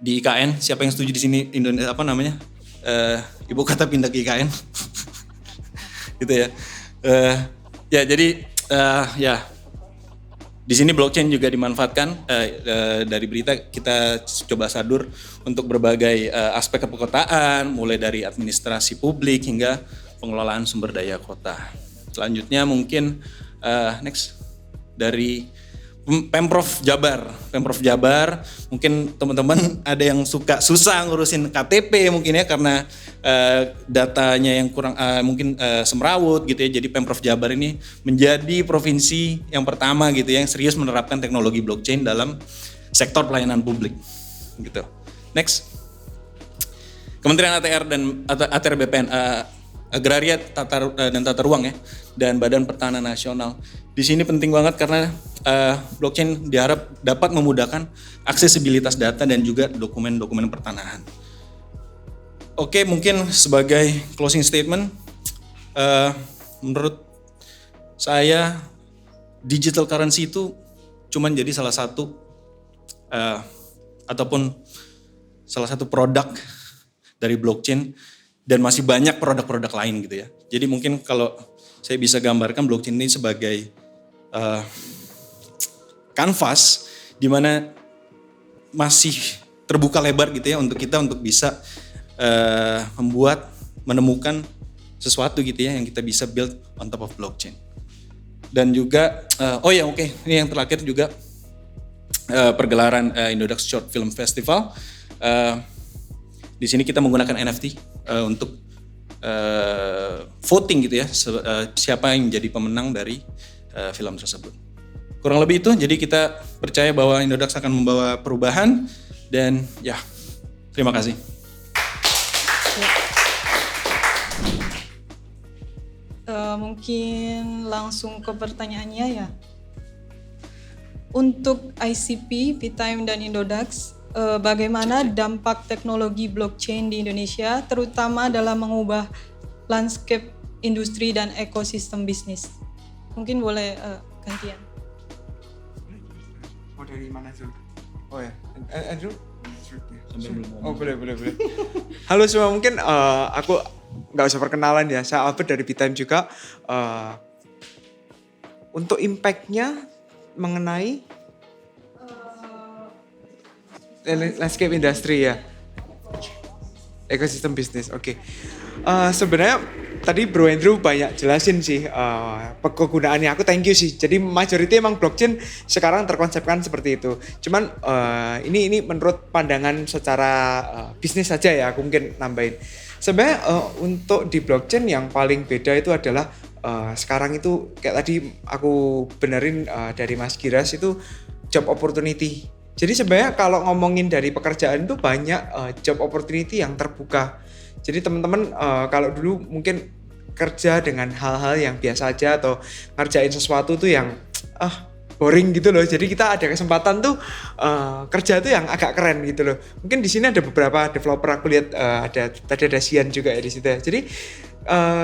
di IKN, siapa yang setuju di sini ibu kota pindah ke IKN gitu ya. Jadi di sini blockchain juga dimanfaatkan dari berita kita coba sadur untuk berbagai aspek kepekotaan, mulai dari administrasi publik hingga pengelolaan sumber daya kota. Selanjutnya mungkin next dari Pemprov Jabar, mungkin teman-teman ada yang susah ngurusin KTP mungkin ya karena datanya yang kurang semrawut gitu ya. Jadi Pemprov Jabar ini menjadi provinsi yang pertama gitu ya, yang serius menerapkan teknologi blockchain dalam sektor pelayanan publik gitu. Next. Kementerian ATR dan ATR BPN Agraria dan Tata Ruang ya, dan Badan Pertanahan Nasional. Di sini penting banget karena blockchain diharap dapat memudahkan aksesibilitas data dan juga dokumen-dokumen pertanahan. Oke, mungkin sebagai closing statement, menurut saya digital currency itu cuman jadi salah satu ataupun salah satu produk dari blockchain dan masih banyak produk-produk lain gitu ya. Jadi mungkin kalau saya bisa gambarkan blockchain ini sebagai kanvas di mana masih terbuka lebar gitu ya untuk kita untuk bisa menemukan sesuatu gitu ya yang kita bisa build on top of blockchain. Dan juga ini yang terakhir juga pergelaran Indodax Short Film Festival. Di sini kita menggunakan NFT untuk voting gitu ya, siapa yang menjadi pemenang dari film tersebut. Kurang lebih itu, jadi kita percaya bahwa Indodax akan membawa perubahan dan ya, terima kasih. Mungkin langsung ke pertanyaannya ya. Untuk ICP, VTime dan Indodax, bagaimana dampak teknologi blockchain di Indonesia, terutama dalam mengubah landscape industri dan ekosistem bisnis? Mungkin boleh gantian. Dari mana Zul? Oh ya, Andrew. Oh boleh. Halo semua, mungkin aku nggak usah perkenalan ya. Saya Albert dari BeTime juga. Untuk impact-nya mengenai landscape industri ya, ekosistem bisnis. Oke. Sebenarnya tadi Bro Andrew banyak jelasin sih kegunaannya. Aku thank you sih. Jadi majority emang blockchain sekarang terkonsepkan seperti itu. Cuman ini menurut pandangan secara bisnis saja ya. Aku mungkin nambahin. Sebenarnya untuk di blockchain yang paling beda itu adalah sekarang itu kayak tadi aku benerin dari Mas Giras itu job opportunity. Jadi sebenarnya kalau ngomongin dari pekerjaan itu banyak job opportunity yang terbuka. Jadi teman-teman kalau dulu mungkin kerja dengan hal-hal yang biasa aja atau ngerjain sesuatu tuh yang boring gitu loh. Jadi kita ada kesempatan tuh kerja tuh yang agak keren gitu loh. Mungkin di sini ada beberapa developer, aku lihat tadi ada Sian juga ya di situ. Jadi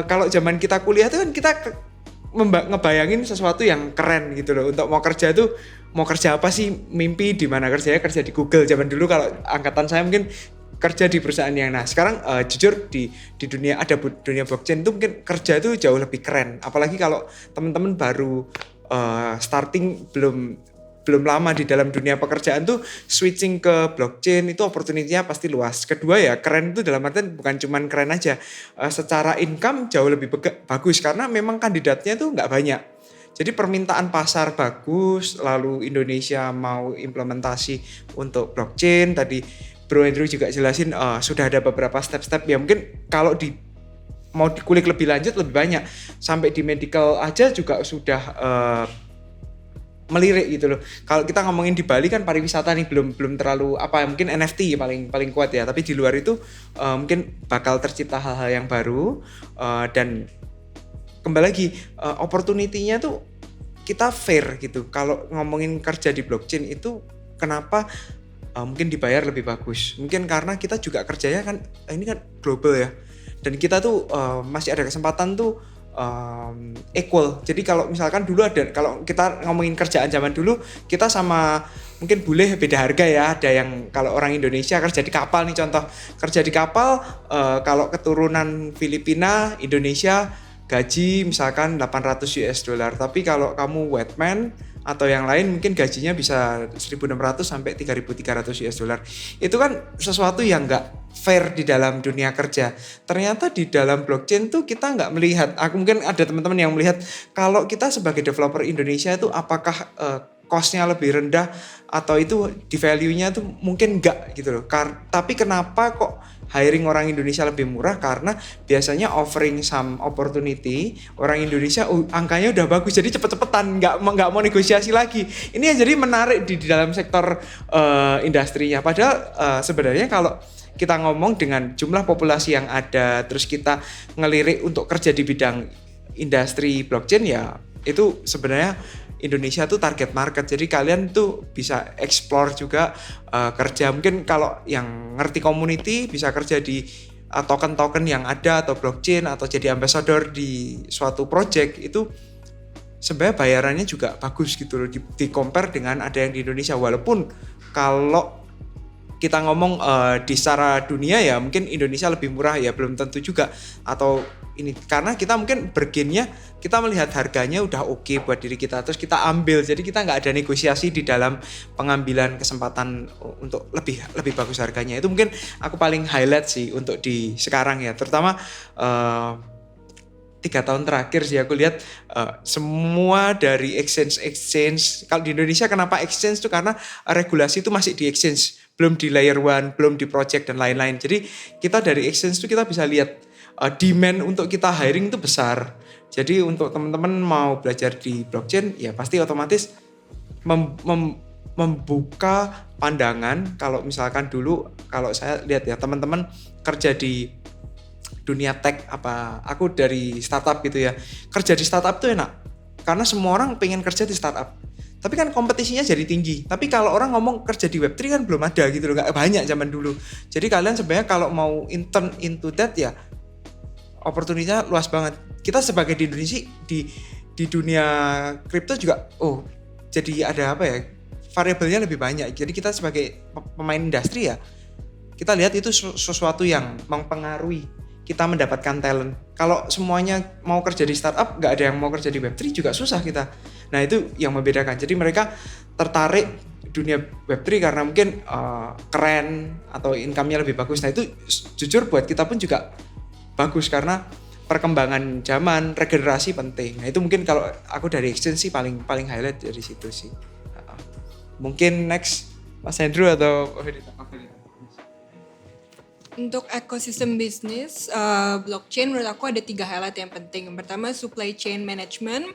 kalau zaman kita kuliah tuh kan kita ngebayangin sesuatu yang keren gitu loh. Untuk mau kerja tuh mau kerja apa sih, mimpi di mana kerjanya, kerja di Google. Zaman dulu kalau angkatan saya mungkin kerja di perusahaan yang jujur di dunia dunia blockchain itu mungkin kerja itu jauh lebih keren, apalagi kalau teman-teman baru starting belum lama di dalam dunia pekerjaan tuh switching ke blockchain itu opportunity-nya pasti luas. Kedua ya keren itu dalam artian bukan cuman keren aja, secara income jauh lebih bagus karena memang kandidatnya tuh nggak banyak. Jadi permintaan pasar bagus, lalu Indonesia mau implementasi untuk blockchain tadi. Bro Andrew juga jelasin sudah ada beberapa step-step ya, mungkin kalau mau dikulik lebih lanjut lebih banyak, sampai di medical aja juga sudah melirik gitu loh. Kalau kita ngomongin di Bali kan pariwisata nih belum terlalu mungkin NFT paling kuat ya, tapi di luar itu mungkin bakal tercipta hal-hal yang baru dan kembali lagi opportunity-nya tuh kita fair gitu. Kalau ngomongin kerja di blockchain itu kenapa mungkin dibayar lebih bagus, mungkin karena kita juga kerjanya kan ini kan global ya, dan kita tuh masih ada kesempatan tuh equal. Jadi kalau misalkan dulu kalau kita ngomongin kerjaan zaman dulu kita sama mungkin boleh beda harga ya, ada yang kalau orang Indonesia kerja di kapal nih, contoh kerja di kapal kalau keturunan Filipina Indonesia gaji misalkan $800, tapi kalau kamu wetman atau yang lain mungkin gajinya bisa 1.600 sampai 3.300 US dollar. Itu kan sesuatu yang nggak fair di dalam dunia kerja. Ternyata di dalam blockchain tuh kita nggak melihat, aku mungkin ada teman-teman yang melihat kalau kita sebagai developer Indonesia itu apakah cost-nya lebih rendah atau itu di value-nya tuh mungkin enggak gitu loh. Tapi kenapa kok hiring orang Indonesia lebih murah? Karena biasanya offering some opportunity orang Indonesia angkanya udah bagus, jadi cepet-cepetan nggak mau negosiasi lagi. Ini yang jadi menarik di dalam sektor industrinya. Padahal sebenarnya kalau kita ngomong dengan jumlah populasi yang ada, terus kita ngelirik untuk kerja di bidang industri blockchain ya, itu sebenarnya Indonesia tuh target market. Jadi kalian tuh bisa explore juga kerja. Mungkin kalau yang ngerti community bisa kerja di token-token yang ada atau blockchain atau jadi ambassador di suatu project, itu sebenarnya bayarannya juga bagus gitu loh di compare dengan ada yang di Indonesia. Walaupun kalau kita ngomong di secara dunia ya mungkin Indonesia lebih murah ya, belum tentu juga. Atau ini karena kita mungkin bergennya kita melihat harganya udah oke buat diri kita, terus kita ambil, jadi kita nggak ada negosiasi di dalam pengambilan kesempatan untuk lebih bagus harganya. Itu mungkin aku paling highlight sih untuk di sekarang ya, terutama 3 tahun terakhir sih aku lihat semua dari exchange. Kalau di Indonesia kenapa exchange tuh karena regulasi itu masih di exchange, belum di layer 1, belum di project dan lain-lain. Jadi kita dari exchange tuh kita bisa lihat demand untuk kita hiring itu besar. Jadi untuk teman-teman mau belajar di blockchain ya pasti otomatis membuka pandangan. Kalau misalkan dulu kalau saya lihat ya teman-teman kerja di dunia tech aku dari startup gitu ya, kerja di startup tuh enak karena semua orang pengen kerja di startup, tapi kan kompetisinya jadi tinggi. Tapi kalau orang ngomong kerja di Web3 kan belum ada gitu loh, nggak banyak zaman dulu. Jadi kalian sebenarnya kalau mau intern into that ya opportunity-nya luas banget. Kita sebagai di Indonesia di dunia kripto juga jadi ada variabelnya lebih banyak. Jadi kita sebagai pemain industri ya kita lihat itu sesuatu yang mempengaruhi kita mendapatkan talent. Kalau semuanya mau kerja di startup, nggak ada yang mau kerja di Web3 juga susah kita. Nah itu yang membedakan. Jadi mereka tertarik dunia Web3 karena mungkin keren atau income-nya lebih bagus. Nah itu jujur buat kita pun juga bagus karena perkembangan zaman, regenerasi penting. Nah itu mungkin kalau aku dari Exchange sih paling highlight dari situ sih. Mungkin next Mas Andrew atau Untuk ekosistem bisnis blockchain menurut aku ada 3 highlight yang penting. Yang pertama supply chain management,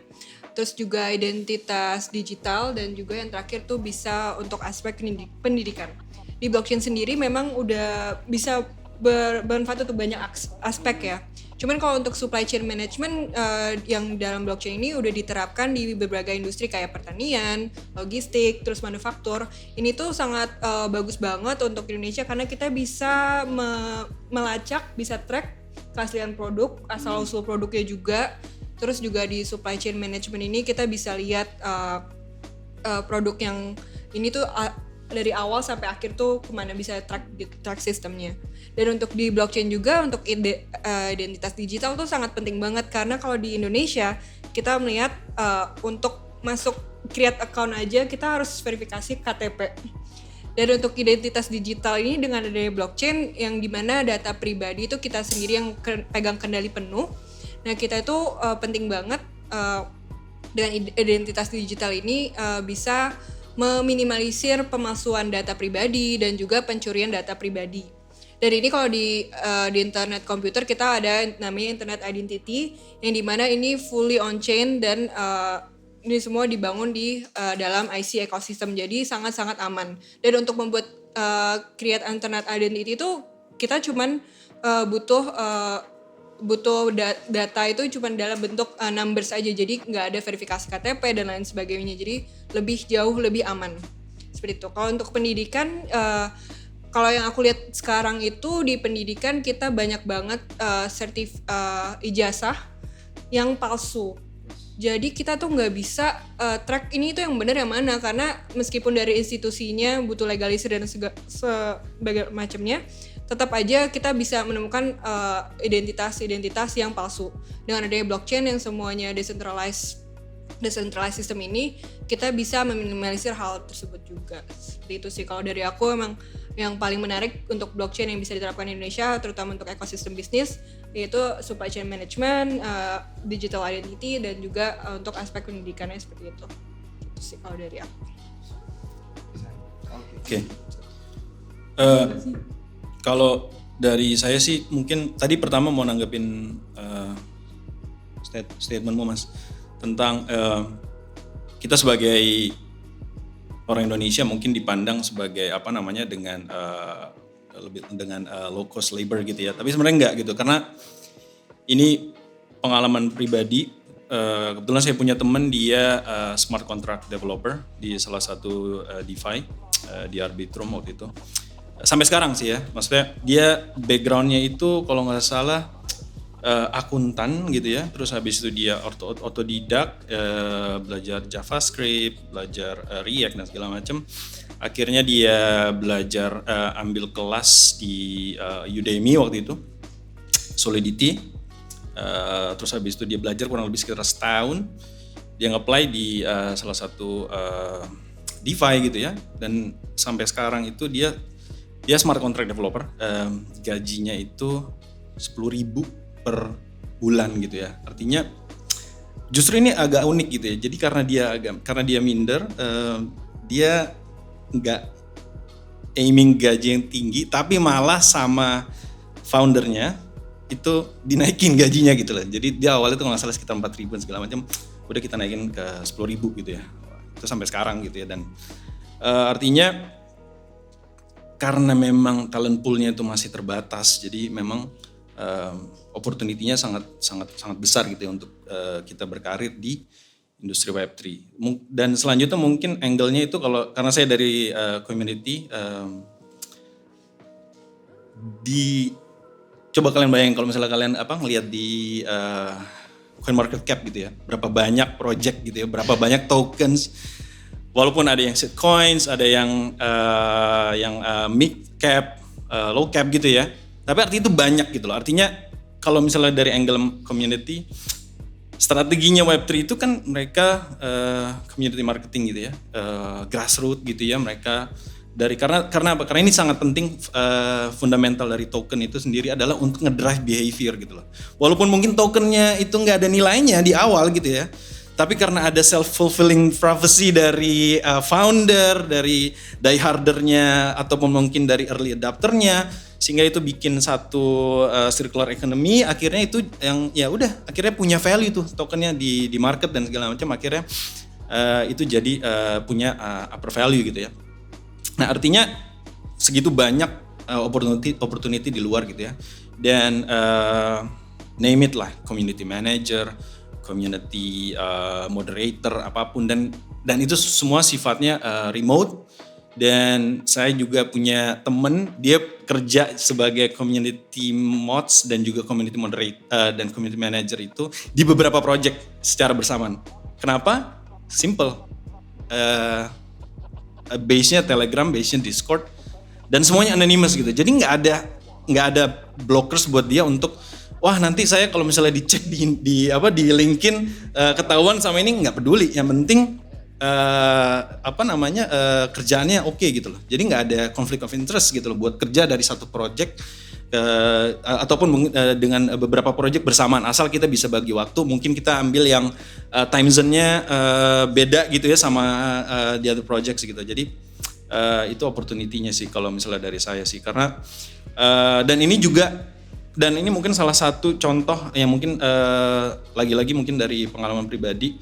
terus juga identitas digital, dan juga yang terakhir tuh bisa untuk aspek pendidikan. Di blockchain sendiri memang udah bisa bermanfaat untuk banyak aspek ya. Cuman kalau untuk supply chain management yang dalam blockchain ini udah diterapkan di beberapa industri kayak pertanian, logistik, terus manufaktur. Ini tuh sangat bagus banget untuk Indonesia karena kita bisa melacak, bisa track keaslian produk, asal-usul produknya juga. Terus juga di supply chain management ini kita bisa lihat produk yang ini tuh dari awal sampai akhir tuh kemana bisa track sistemnya. Dan untuk di blockchain juga untuk identitas digital tuh sangat penting banget karena kalau di Indonesia kita melihat untuk masuk create account aja kita harus verifikasi KTP. Dan untuk identitas digital ini dengan adanya blockchain yang dimana data pribadi itu kita sendiri yang pegang kendali penuh. Nah kita itu penting banget dengan identitas digital ini bisa meminimalisir pemalsuan data pribadi dan juga pencurian data pribadi. Dan ini kalau di internet komputer kita ada namanya internet identity yang dimana ini fully on chain dan ini semua dibangun di dalam IC ecosystem jadi sangat-sangat aman. Dan untuk membuat create internet identity itu kita cuman butuh data itu cuma dalam bentuk numbers aja, jadi nggak ada verifikasi KTP dan lain sebagainya, jadi jauh lebih aman seperti itu. Kalau untuk pendidikan, kalau yang aku lihat sekarang itu di pendidikan kita banyak banget ijazah yang palsu. Jadi kita tuh nggak bisa track ini itu yang benar yang mana karena meskipun dari institusinya butuh legalisir dan sebagainya macamnya, tetap aja kita bisa menemukan identitas yang palsu. Dengan adanya blockchain yang semuanya decentralized system ini, kita bisa meminimalisir hal tersebut juga. Seperti itu sih kalau dari aku emang yang paling menarik untuk blockchain yang bisa diterapkan di Indonesia, terutama untuk ekosistem bisnis, yaitu supply chain management, digital identity, dan juga untuk aspek pendidikannya seperti itu. Itu sih kalau dari aku. Oke. Kalau dari saya sih mungkin tadi pertama mau nanggepin statementmu Mas tentang kita sebagai orang Indonesia mungkin dipandang sebagai apa namanya dengan low cost labor gitu ya. Tapi sebenarnya enggak gitu karena ini pengalaman pribadi. Kebetulan saya punya teman dia smart contract developer di salah satu DeFi di Arbitrum waktu itu. Sampai sekarang sih ya, maksudnya dia backgroundnya itu kalau nggak salah akuntan gitu ya, terus habis itu dia otodidak, belajar JavaScript, belajar React dan segala macam. Akhirnya dia belajar ambil kelas di Udemy waktu itu, Solidity. Terus habis itu dia belajar kurang lebih sekitar setahun, dia nge-apply di salah satu DeFi gitu ya, dan sampai sekarang itu dia smart contract developer, gajinya itu 10.000 per bulan gitu ya. Artinya justru ini agak unik gitu ya. Jadi karena dia minder, dia nggak aiming gaji yang tinggi, tapi malah sama foundernya itu dinaikin gajinya gitu loh. Jadi dia awalnya tuh nggak salah sekitar 4.000 segala macam, udah kita naikin ke 10.000 gitu ya. Itu sampai sekarang gitu ya. Dan artinya karena memang talent poolnya itu masih terbatas, jadi memang opportunity-nya sangat besar gitu ya untuk kita berkarir di industri Web3. Dan selanjutnya mungkin angle-nya itu karena saya dari community, coba kalian bayangin kalau misalnya kalian ngelihat di CoinMarketCap gitu ya, berapa banyak project gitu ya, berapa banyak tokens. Walaupun ada yang shitcoins, ada yang mid cap, low cap gitu ya. Tapi artinya itu banyak gitu loh. Artinya kalau misalnya dari angle community, strateginya Web3 itu kan mereka community marketing gitu ya, grassroots gitu ya, mereka karena apa? Karena ini sangat penting, fundamental dari token itu sendiri adalah untuk ngedrive behavior gitu loh. Walaupun mungkin tokennya itu nggak ada nilainya di awal gitu ya, tapi karena ada self-fulfilling prophecy dari founder, dari diehardernya, ataupun mungkin dari early adapternya, sehingga itu bikin satu circular economy. Akhirnya itu yang ya udah, akhirnya punya value tuh tokennya di market dan segala macam. Akhirnya itu jadi punya upper value gitu ya. Nah artinya segitu banyak opportunity di luar gitu ya. Dan name it lah, community manager, community moderator, apapun, dan itu semua sifatnya remote. Dan saya juga punya temen, dia kerja sebagai community mods dan juga community moderator dan community manager itu di beberapa project secara bersamaan. Kenapa? Simple, base-nya Telegram, base-nya Discord, dan semuanya anonymous gitu. Jadi nggak ada blockers buat dia untuk wah nanti saya kalau misalnya dicek di LinkedIn ketahuan sama ini, nggak peduli. Yang penting kerjaannya oke gitu loh. Jadi nggak ada conflict of interest gitu loh buat kerja dari satu project ataupun dengan beberapa project bersamaan, asal kita bisa bagi waktu. Mungkin kita ambil yang time zone-nya beda gitu ya sama the other projects gitu. Jadi itu opportunity-nya sih kalau misalnya dari saya sih, karena dan ini mungkin salah satu contoh yang mungkin lagi-lagi mungkin dari pengalaman pribadi,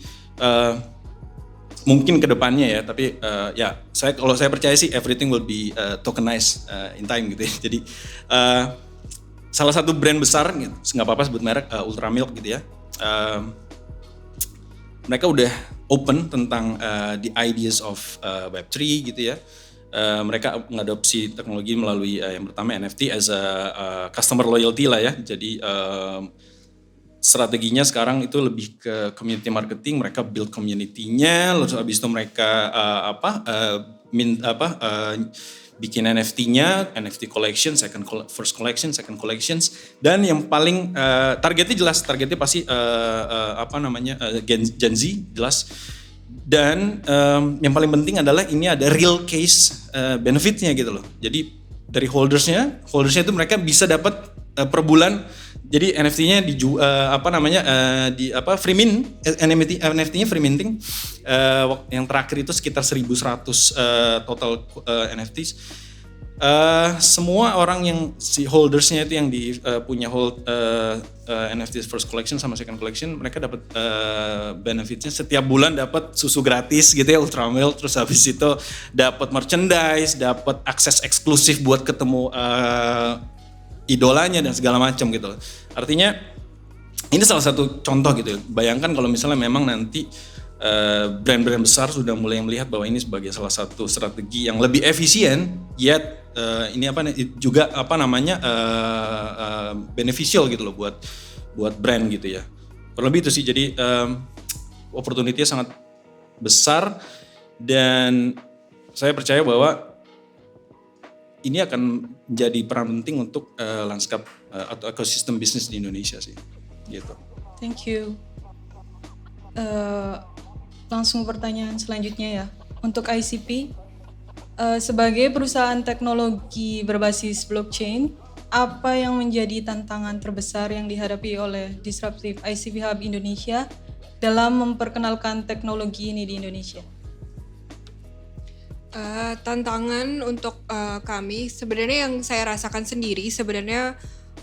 mungkin kedepannya ya, tapi ya kalau saya percaya sih everything will be tokenized in time gitu ya. Jadi salah satu brand besar, gitu, nggak apa-apa sebut merek, Ultramilk gitu ya, mereka udah open tentang the ideas of Web3 gitu ya. Mereka mengadopsi teknologi melalui yang pertama NFT as a customer loyalty lah ya. Jadi strateginya sekarang itu lebih ke community marketing, mereka build community-nya, lalu habis itu mereka bikin NFT-nya, NFT collection, first collection, second collections, dan yang paling targetnya jelas, targetnya pasti Gen Z jelas. Dan yang paling penting adalah ini ada real case benefitnya gitu loh. Jadi dari holdersnya itu mereka bisa dapat per bulan. Jadi NFT-nya free mint, NFT-nya free minting. Yang terakhir itu sekitar 1.100 total NFTs. Semua orang yang si holdersnya itu yang punya hold NFT first collection sama second collection, mereka dapat benefitnya setiap bulan dapat susu gratis gitu ya, Ultramilk, terus habis itu dapat merchandise, dapat akses eksklusif buat ketemu idolanya dan segala macam gitu. Artinya ini salah satu contoh gitu. Bayangkan kalau misalnya memang nanti brand-brand besar sudah mulai melihat bahwa ini sebagai salah satu strategi yang lebih efisien, yet ini juga beneficial gitu loh buat brand gitu ya. Kurang lebih itu sih. Jadi opportunity-nya sangat besar dan saya percaya bahwa ini akan menjadi peran penting untuk lanskap atau ekosistem bisnis di Indonesia sih, gitu. Thank you. Langsung pertanyaan selanjutnya ya. Untuk ICP, sebagai perusahaan teknologi berbasis blockchain, apa yang menjadi tantangan terbesar yang dihadapi oleh Disruptive ICP Hub Indonesia dalam memperkenalkan teknologi ini di Indonesia? Tantangan untuk kami sebenarnya yang saya rasakan sendiri, sebenarnya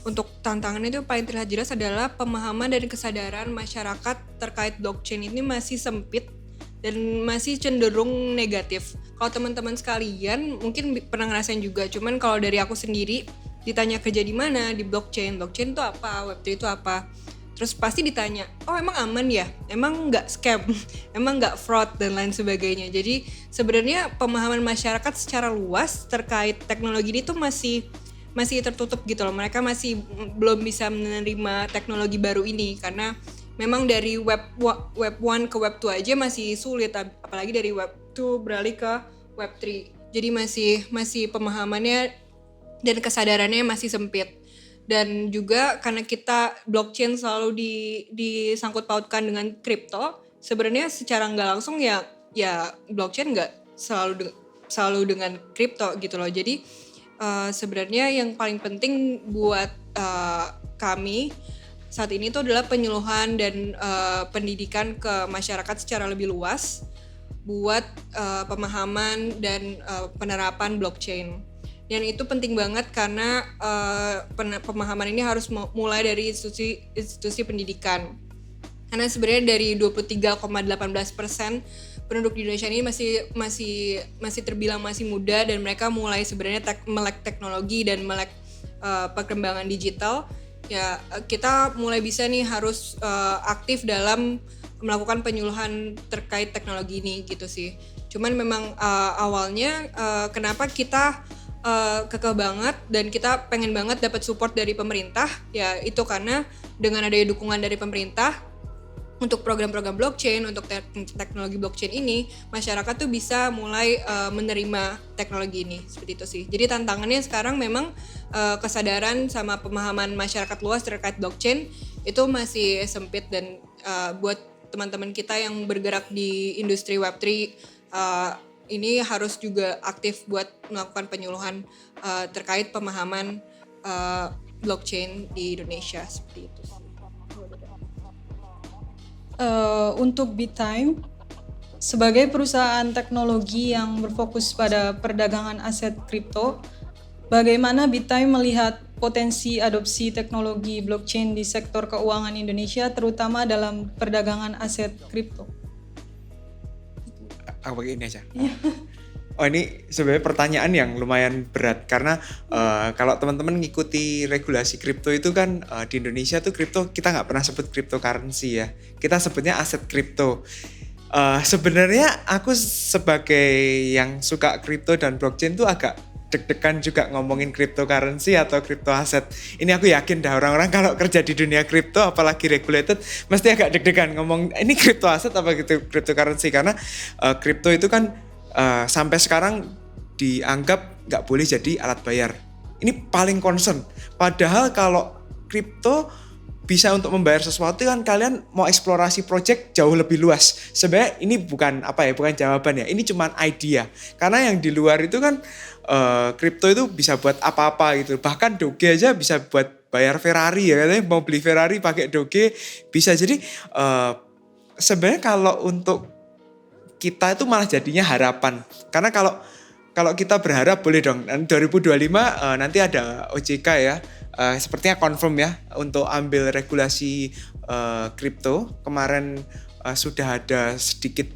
untuk tantangan itu paling terlihat jelas adalah pemahaman dan kesadaran masyarakat terkait blockchain ini masih sempit dan masih cenderung negatif. Kalau teman-teman sekalian mungkin pernah ngerasain juga, cuman kalau dari aku sendiri ditanya kerja di mana, di blockchain itu apa, Web3 itu apa, terus pasti ditanya, oh emang aman ya, emang nggak scam, emang nggak fraud dan lain sebagainya. Jadi sebenarnya pemahaman masyarakat secara luas terkait teknologi ini tuh masih tertutup gitu loh. Mereka masih belum bisa menerima teknologi baru ini karena memang dari web 1 ke web 2 aja masih sulit, apalagi dari web 2 beralih ke web 3. Jadi masih pemahamannya dan kesadarannya masih sempit. Dan juga karena kita blockchain selalu disangkut pautkan dengan kripto, sebenarnya secara nggak langsung ya blockchain nggak selalu dengan kripto gitu loh. Jadi sebenarnya yang paling penting buat kami saat ini itu adalah penyuluhan dan pendidikan ke masyarakat secara lebih luas buat pemahaman dan penerapan blockchain. Dan itu penting banget karena pemahaman ini harus mulai dari institusi pendidikan. Karena sebenarnya dari 23,18% penduduk di Indonesia ini masih terbilang masih muda, dan mereka mulai sebenarnya melek teknologi dan melek perkembangan digital. Ya kita mulai bisa nih harus aktif dalam melakukan penyuluhan terkait teknologi ini gitu sih. Cuman memang awalnya kenapa kita kekeh banget dan kita pengen banget dapat support dari pemerintah, ya itu karena dengan adanya dukungan dari pemerintah untuk program-program blockchain, untuk teknologi blockchain ini, masyarakat tuh bisa mulai menerima teknologi ini, seperti itu sih. Jadi tantangannya sekarang memang kesadaran sama pemahaman masyarakat luas terkait blockchain itu masih sempit, dan buat teman-teman kita yang bergerak di industri Web3 ini harus juga aktif buat melakukan penyuluhan terkait pemahaman blockchain di Indonesia, seperti itu. Untuk BitTime, sebagai perusahaan teknologi yang berfokus pada perdagangan aset kripto, bagaimana BitTime melihat potensi adopsi teknologi blockchain di sektor keuangan Indonesia, terutama dalam perdagangan aset kripto? Aku pakai ini aja. Oh, ini sebenarnya pertanyaan yang lumayan berat karena kalau teman-teman ngikuti regulasi kripto itu kan di Indonesia tuh kripto kita nggak pernah sebut cryptocurrency ya, kita sebutnya aset kripto. Sebenarnya aku sebagai yang suka kripto dan blockchain tuh agak deg-degan juga ngomongin cryptocurrency atau crypto aset. Ini aku yakin dah orang-orang kalau kerja di dunia kripto apalagi regulated mesti agak deg-degan ngomong ini crypto aset apa gitu cryptocurrency, karena kripto itu kan sampai sekarang dianggap nggak boleh jadi alat bayar. Ini paling concern. Padahal kalau kripto bisa untuk membayar sesuatu kan kalian mau eksplorasi project jauh lebih luas. Sebenarnya ini bukan jawaban ya. Ini cuma idea. Karena yang di luar itu kan kripto itu bisa buat apa-apa gitu. Bahkan Doge aja bisa buat bayar Ferrari ya, katanya mau beli Ferrari pakai Doge bisa. Jadi sebenarnya kalau untuk kita itu malah jadinya harapan. Karena kalau kita berharap boleh dong 2025 nanti ada OJK ya, sepertinya confirm ya untuk ambil regulasi kripto. Kemarin sudah ada sedikit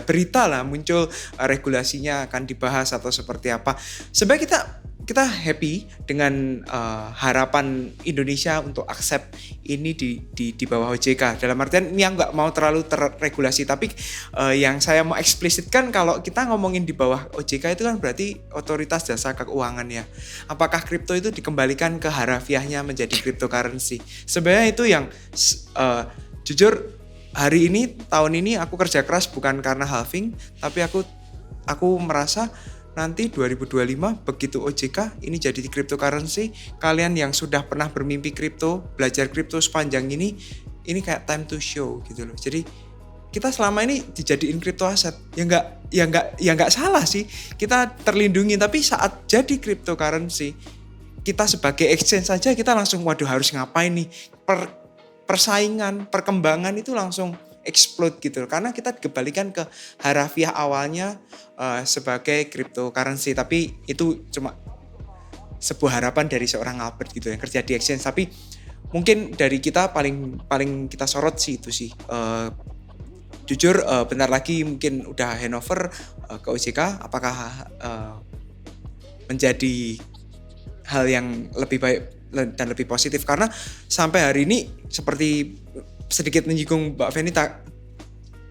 berita lah muncul regulasinya akan dibahas atau seperti apa. Sebenarnya kita happy dengan harapan Indonesia untuk accept ini di bawah OJK. Dalam artian ini yang nggak mau terlalu terregulasi, tapi yang saya mau eksplisitkan kalau kita ngomongin di bawah OJK itu kan berarti otoritas jasa keuangan ya. Apakah kripto itu dikembalikan ke harafiahnya menjadi cryptocurrency? Sebenarnya itu yang jujur hari ini tahun ini aku kerja keras bukan karena halving, tapi aku merasa nanti 2025 begitu OJK ini jadi cryptocurrency, kalian yang sudah pernah bermimpi kripto, belajar kripto sepanjang ini kayak time to show gitu loh. Jadi kita selama ini dijadiin kripto aset, ya nggak salah sih, kita terlindungi, tapi saat jadi cryptocurrency kita sebagai exchange saja kita langsung waduh harus ngapain nih, persaingan, perkembangan itu langsung explode gitu loh. Karena kita dikembalikan ke harafiah awalnya sebagai cryptocurrency, tapi itu cuma sebuah harapan dari seorang Albert gitu yang kerja di exchange. Tapi mungkin dari kita paling kita sorot sih itu sih. Jujur bentar lagi mungkin udah handover ke OJK, apakah menjadi hal yang lebih baik dan lebih positif, karena sampai hari ini seperti sedikit menyinggung Mbak Feni,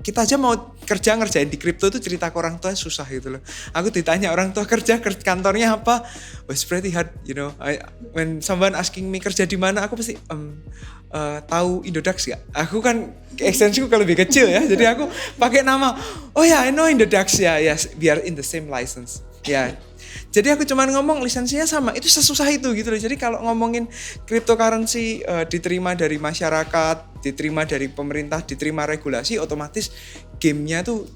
kita aja mau kerja ngerjain di kripto itu cerita ke orang tua susah gitu loh. Aku ditanya orang tua kerja kantornya apa, it's pretty hard, you know. When someone asking me kerja di mana, aku pasti tahu Indodax ya. Aku kan extensionku kalau lebih kecil ya, jadi aku pakai nama. Oh ya, I know Indodax ya, yes, we are in the same license. Ya, Jadi aku cuman ngomong lisensinya sama, itu sesusah itu gitu loh. Jadi kalau ngomongin cryptocurrency diterima dari masyarakat, diterima dari pemerintah, diterima regulasi, otomatis gamenya tuh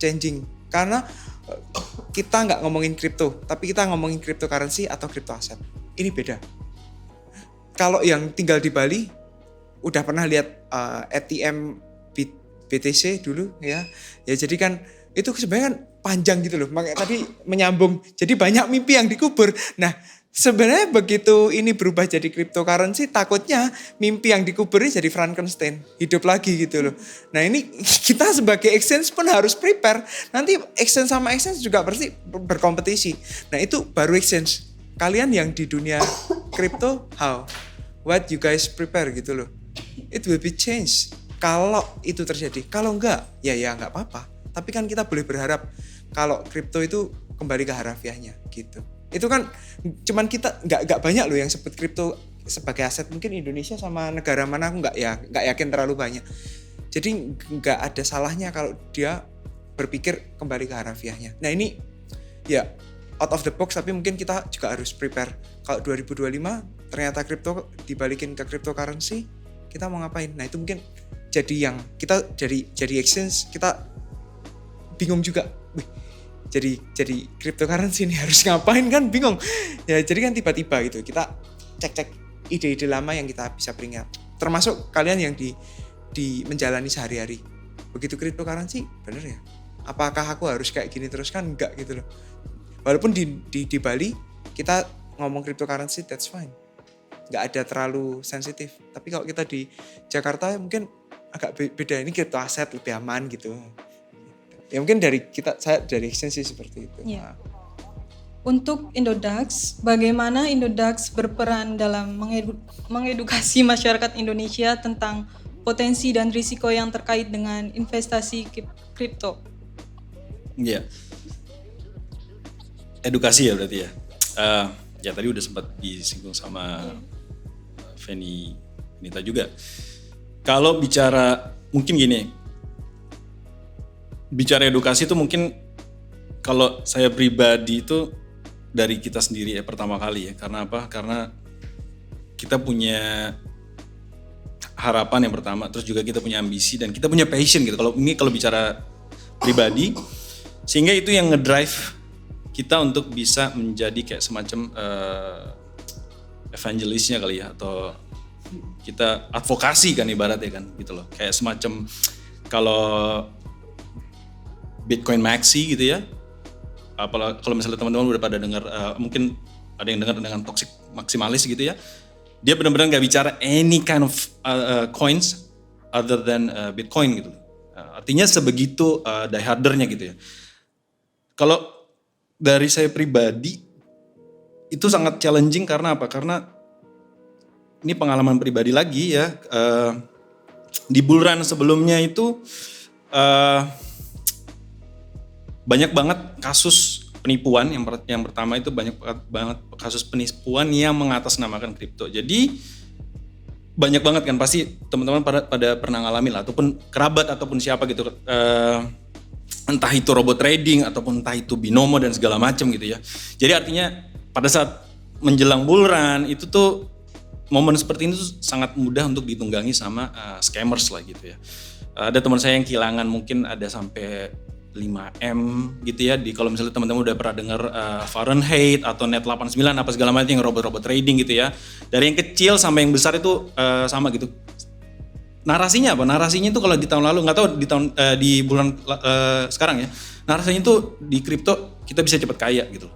changing. Karena kita nggak ngomongin kripto, tapi kita ngomongin cryptocurrency atau crypto aset. Ini beda. Kalau yang tinggal di Bali, udah pernah lihat ATM BTC dulu ya. Ya jadi kan itu sebenarnya kan panjang gitu loh. Makanya tadi menyambung. Jadi banyak mimpi yang dikubur. Nah, sebenarnya begitu ini berubah jadi cryptocurrency, takutnya mimpi yang dikubur ini jadi Frankenstein, hidup lagi gitu loh. Nah, ini kita sebagai exchange pun harus prepare. Nanti exchange sama exchange juga pasti berkompetisi. Nah, itu baru exchange. Kalian yang di dunia crypto, how? What you guys prepare gitu loh. It will be change. Kalau itu terjadi, kalau enggak, ya enggak apa-apa. Tapi kan kita boleh berharap kalau kripto itu kembali ke harafiahnya gitu. Itu kan cuman kita nggak banyak loh yang sebut kripto sebagai aset. Mungkin Indonesia sama negara mana aku nggak yakin terlalu banyak. Jadi nggak ada salahnya kalau dia berpikir kembali ke harafiahnya. Nah ini ya out of the box, tapi mungkin kita juga harus prepare. Kalau 2025 ternyata kripto dibalikin ke cryptocurrency, kita mau ngapain? Nah itu mungkin jadi yang kita jadi exchange kita bingung juga. Wih, jadi cryptocurrency ini harus ngapain kan bingung. Ya jadi kan tiba-tiba gitu kita cek ide-ide lama yang kita bisa beringat. Termasuk kalian yang di menjalani sehari-hari. Begitu cryptocurrency, bener ya? Apakah aku harus kayak gini terus kan? Enggak gitu loh. Walaupun di Bali kita ngomong cryptocurrency, that's fine. Nggak ada terlalu sensitif. Tapi kalau kita di Jakarta mungkin agak beda. Ini crypto aset lebih aman gitu. Ya mungkin saya dari exchange seperti itu. Yeah. Untuk Indodax, bagaimana Indodax berperan dalam mengedukasi masyarakat Indonesia tentang potensi dan risiko yang terkait dengan investasi kripto? Iya. Edukasi ya berarti ya. Ya tadi udah sempat disinggung sama Feni Nita juga. Kalau bicara mungkin gini. Bicara edukasi itu mungkin kalau saya pribadi itu dari kita sendiri ya pertama kali ya. Karena apa? Karena kita punya harapan yang pertama, terus juga kita punya ambisi dan kita punya passion gitu. Kalau bicara pribadi, sehingga itu yang ngedrive kita untuk bisa menjadi kayak semacam evangelisnya kali ya, atau kita advokasi kan ibaratnya kan gitu loh. Kayak semacam kalau Bitcoin Maxi gitu ya. Apalagi kalau misalnya teman-teman udah pada dengar, mungkin ada yang dengar dengan toxic maximalis gitu ya. Dia benar-benar nggak bicara any kind of coins other than Bitcoin gitu. Artinya sebegitu diehardernya gitu ya. Kalau dari saya pribadi itu sangat challenging karena apa? Karena ini pengalaman pribadi lagi ya. Di bull run sebelumnya itu banyak banget kasus penipuan. Yang pertama itu banyak banget kasus penipuan yang mengatasnamakan kripto. Jadi banyak banget kan, pasti teman-teman pada pernah ngalamin lah, ataupun kerabat ataupun siapa gitu, entah itu robot trading ataupun entah itu binomo dan segala macam gitu ya. Jadi artinya pada saat menjelang bull run itu tuh momen seperti ini tuh sangat mudah untuk ditunggangi sama scammers lah gitu ya. Ada teman saya yang kehilangan mungkin ada sampai 5M gitu ya, kalau misalnya teman-teman udah pernah dengar Fahrenheit atau Net 89 apa segala macam yang robot-robot trading gitu ya. Dari yang kecil sampai yang besar itu sama gitu. Narasinya apa? Narasinya itu kalau di tahun lalu, nggak tahu di bulan sekarang ya. Narasinya itu di kripto kita bisa cepat kaya gitu.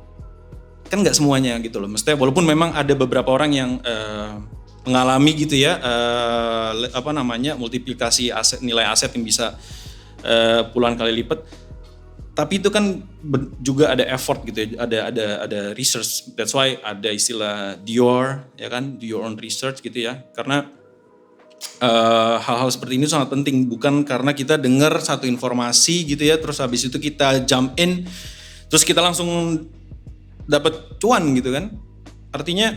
Kan nggak semuanya gitu loh. Maksudnya walaupun memang ada beberapa orang yang mengalami gitu ya, multiplikasi nilai aset yang bisa puluhan kali lipat. Tapi itu kan juga ada effort gitu ya, ada research. That's why ada istilah DOR ya kan, do your own research gitu ya. Karena hal-hal seperti ini sangat penting, bukan karena kita dengar satu informasi gitu ya, terus habis itu kita jump in, terus kita langsung dapat cuan gitu kan. Artinya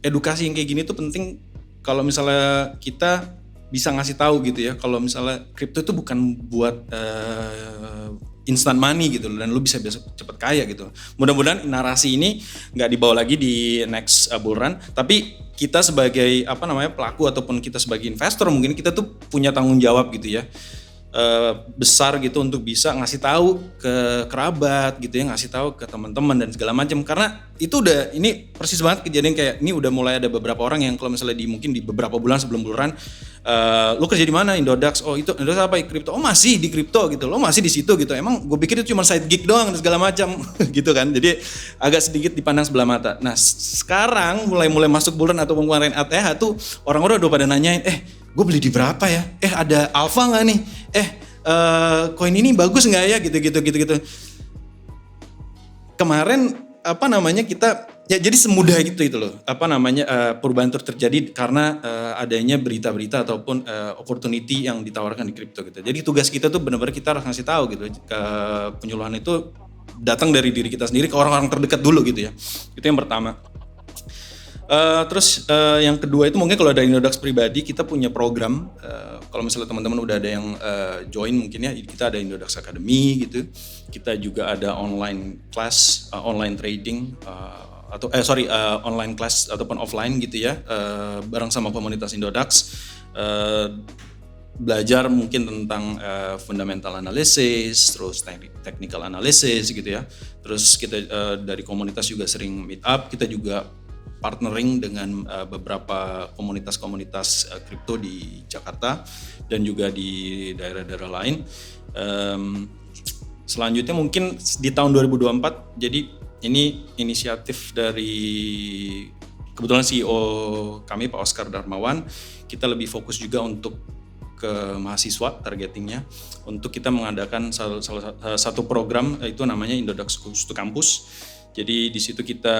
edukasi yang kayak gini tuh penting kalau misalnya kita bisa ngasih tahu gitu ya, kalau misalnya kripto itu bukan buat instant money gitu loh, dan lu bisa cepet kaya gitu. Mudah-mudahan narasi ini nggak dibawa lagi di next bull run, tapi kita sebagai pelaku ataupun kita sebagai investor mungkin kita tuh punya tanggung jawab gitu ya, besar gitu untuk bisa ngasih tahu ke kerabat gitu ya, ngasih tahu ke teman-teman dan segala macam, karena itu udah, ini persis banget kejadian kayak ini udah mulai ada beberapa orang yang kalau misalnya mungkin di beberapa bulan sebelum bull run, lo kerja di mana? Indodax. Oh itu Indodax apa? Kripto. Oh masih di kripto gitu. Lo masih di situ gitu. Emang gue pikir itu cuma side gig doang dan segala macam gitu kan. Jadi agak sedikit dipandang sebelah mata. Nah sekarang mulai masuk bull run atau kemarin ATH tuh orang-orang udah pada nanyain, gue beli di berapa ya? Ada alpha nggak nih? Koin ini bagus nggak ya? Gitu. Kemarin kita ya jadi semudah itu loh. Perubahan terjadi karena adanya berita-berita ataupun opportunity yang ditawarkan di kripto gitu. Jadi tugas kita tuh benar-benar kita harus ngasih tahu gitu. Penyuluhan itu datang dari diri kita sendiri ke orang-orang terdekat dulu gitu ya. Itu yang pertama. Terus yang kedua itu mungkin kalau dari Indodax pribadi kita punya program, kalau misalnya teman-teman udah ada yang join mungkin ya, kita ada Indodax Academy gitu, kita juga ada online class, online trading, online class ataupun offline gitu ya, bareng sama komunitas Indodax, belajar mungkin tentang fundamental analysis, terus technical analysis gitu ya, terus kita dari komunitas juga sering meet up, kita juga partnering dengan beberapa komunitas-komunitas kripto di Jakarta dan juga di daerah-daerah lain. Selanjutnya mungkin di tahun 2024, jadi ini inisiatif dari kebetulan CEO kami Pak Oscar Darmawan, kita lebih fokus juga untuk ke mahasiswa targetingnya, untuk kita mengadakan salah satu program itu namanya Indodax Goes to Campus. Jadi di situ kita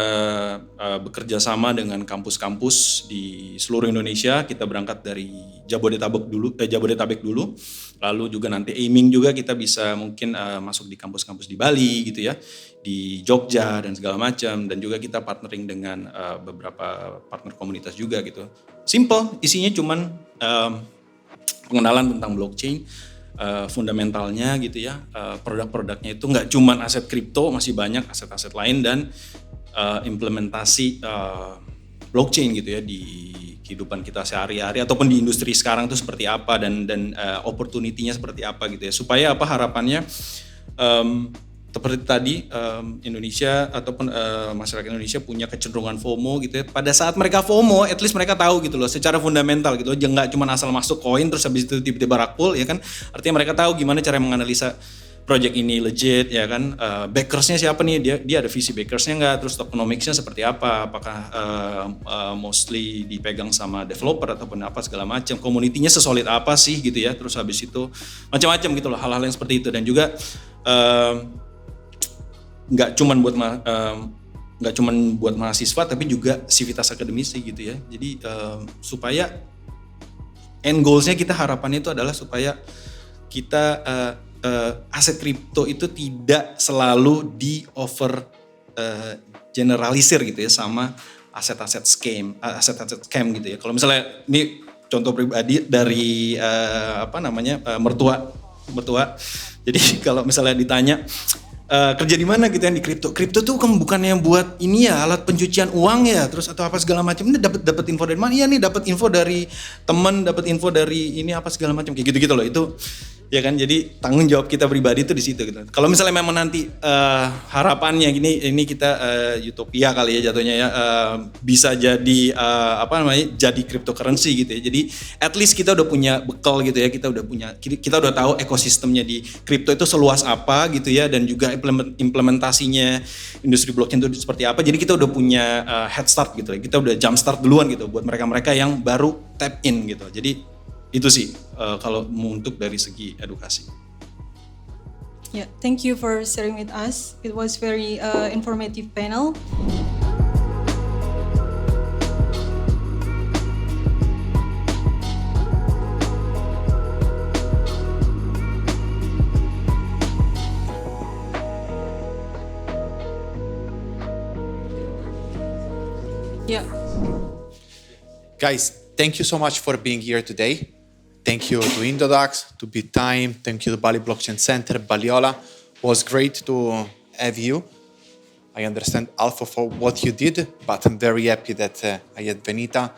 bekerja sama dengan kampus-kampus di seluruh Indonesia. Kita berangkat dari Jabodetabek dulu, lalu juga nanti aiming juga kita bisa mungkin masuk di kampus-kampus di Bali gitu ya, di Jogja dan segala macam, dan juga kita partnering dengan beberapa partner komunitas juga gitu. Simple, isinya cuman pengenalan tentang blockchain, fundamentalnya gitu ya, produk-produknya itu nggak cuman aset kripto, masih banyak aset-aset lain, dan implementasi blockchain gitu ya di kehidupan kita sehari-hari ataupun di industri sekarang itu seperti apa, dan opportunity-nya seperti apa gitu ya, supaya apa harapannya seperti tadi Indonesia ataupun masyarakat Indonesia punya kecenderungan FOMO gitu ya. Pada saat mereka FOMO, at least mereka tahu gitu loh secara fundamental gitu, nggak cuma asal masuk koin terus habis itu tiba-tiba rakpul ya kan. Artinya mereka tahu gimana cara menganalisa project ini legit ya kan. Backersnya siapa nih, dia ada visi backersnya nggak, terus tokenomicsnya seperti apa, apakah mostly dipegang sama developer ataupun apa segala macam, community-nya sesolid apa sih gitu ya. Terus habis itu macam-macam gitu loh, hal-hal yang seperti itu. Dan juga nggak cuman buat mahasiswa tapi juga sivitas akademisi gitu ya. Jadi supaya end goals-nya kita harapannya itu adalah supaya kita aset kripto itu tidak selalu di over generalisir gitu ya sama aset-aset scam gitu ya. Kalau misalnya ini contoh pribadi dari mertua. Jadi kalau misalnya ditanya kerja di mana gitu yang di kripto tuh kan bukannya buat ini ya, alat pencucian uang ya, terus atau apa segala macam. Ini dapat info dari mana? Iya nih dapat info dari teman, dapat info dari ini apa segala macam kayak gitu-gitu loh. Itu ya kan, jadi tanggung jawab kita pribadi itu di situ gitu. Kalau misalnya memang nanti harapannya ini kita utopia kali ya jatuhnya ya, bisa jadi jadi cryptocurrency gitu ya. Jadi at least kita udah punya bekal gitu ya, kita udah tahu ekosistemnya di kripto itu seluas apa gitu ya, dan juga implementasinya industri blockchain itu seperti apa. Jadi kita udah punya head start gitu ya. Kita udah jump start duluan gitu buat mereka-mereka yang baru tap in gitu. Jadi itu sih kalau untuk dari segi edukasi. Yeah, thank you for sharing with us. It was very informative panel. Yeah. Guys, thank you so much for being here today. Thank you to Indodax, to BitTime, thank you to Bali Blockchain Center, Baliola, Was great to have you. I understand Alpha for what you did, but I'm very happy that I had Benita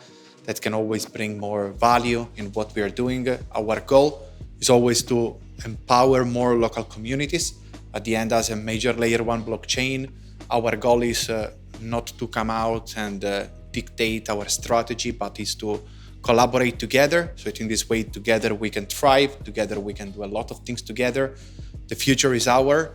that can always bring more value in what we are doing. Our goal is always to empower more local communities. At the end, as a major layer 1 blockchain, our goal is not to come out and dictate our strategy, but is to collaborate together. So in this way, together we can thrive, together we can do a lot of things together. The future is ours.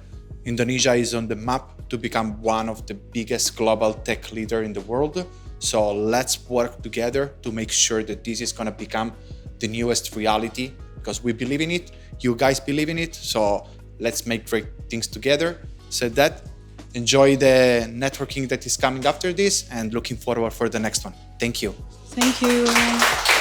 Indonesia is on the map to become one of the biggest global tech leader in the world. So let's work together to make sure that this is going to become the newest reality, because we believe in it, you guys believe in it. So let's make great things together. Said that, enjoy the networking that is coming after this, and looking forward for the next one. Thank you. Thank you.